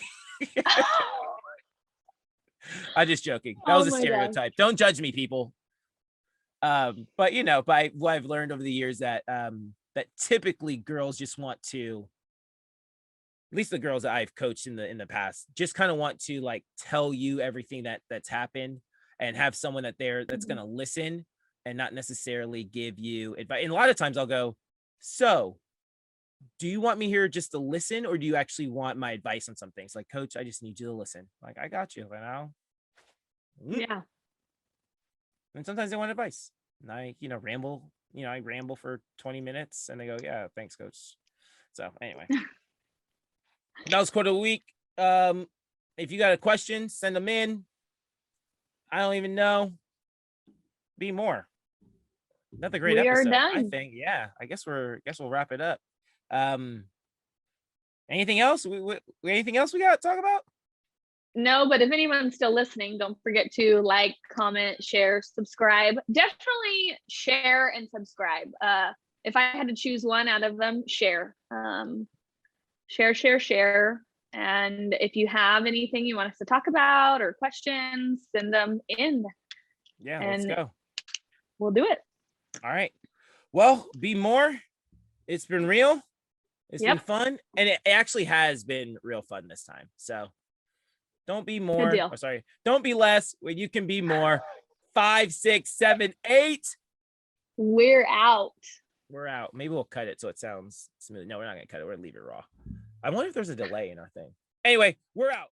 I'm just joking. That was a stereotype. God. Don't judge me, people. But what I've learned over the years that typically girls just want to, at least the girls that I've coached in the past, just kind of want to like tell you everything that's happened and have someone that's going to listen and not necessarily give you advice. And a lot of times I'll go, so do you want me here just to listen, or do you actually want my advice on some things? Like, coach, I just need you to listen. Like, I got you. Yeah. And sometimes they want advice. And I, ramble. I ramble for 20 minutes, and they go, "Yeah, thanks, coach." So anyway, that was quote of the week. If you got a question, send them in. I don't even know. Be more. Another great episode. We are done. I think. Yeah. I guess we'll wrap it up. Anything else? Anything else we got to talk about? No, but if anyone's still listening, don't forget to like, comment, share, subscribe. Definitely share and subscribe. If I had to choose one out of them, share. Share. And if you have anything you want us to talk about or questions, send them in. Yeah, let's go. We'll do it. All right. Well, be more. It's been real. It's been fun. And it actually has been real fun this time. So don't be more. Oh, sorry. Don't be less when you can be more. 5, 6, 7, 8. We're out. Maybe we'll cut it so it sounds smooth. No, we're not going to cut it. We're going to leave it raw. I wonder if there's a delay in our thing. Anyway, we're out.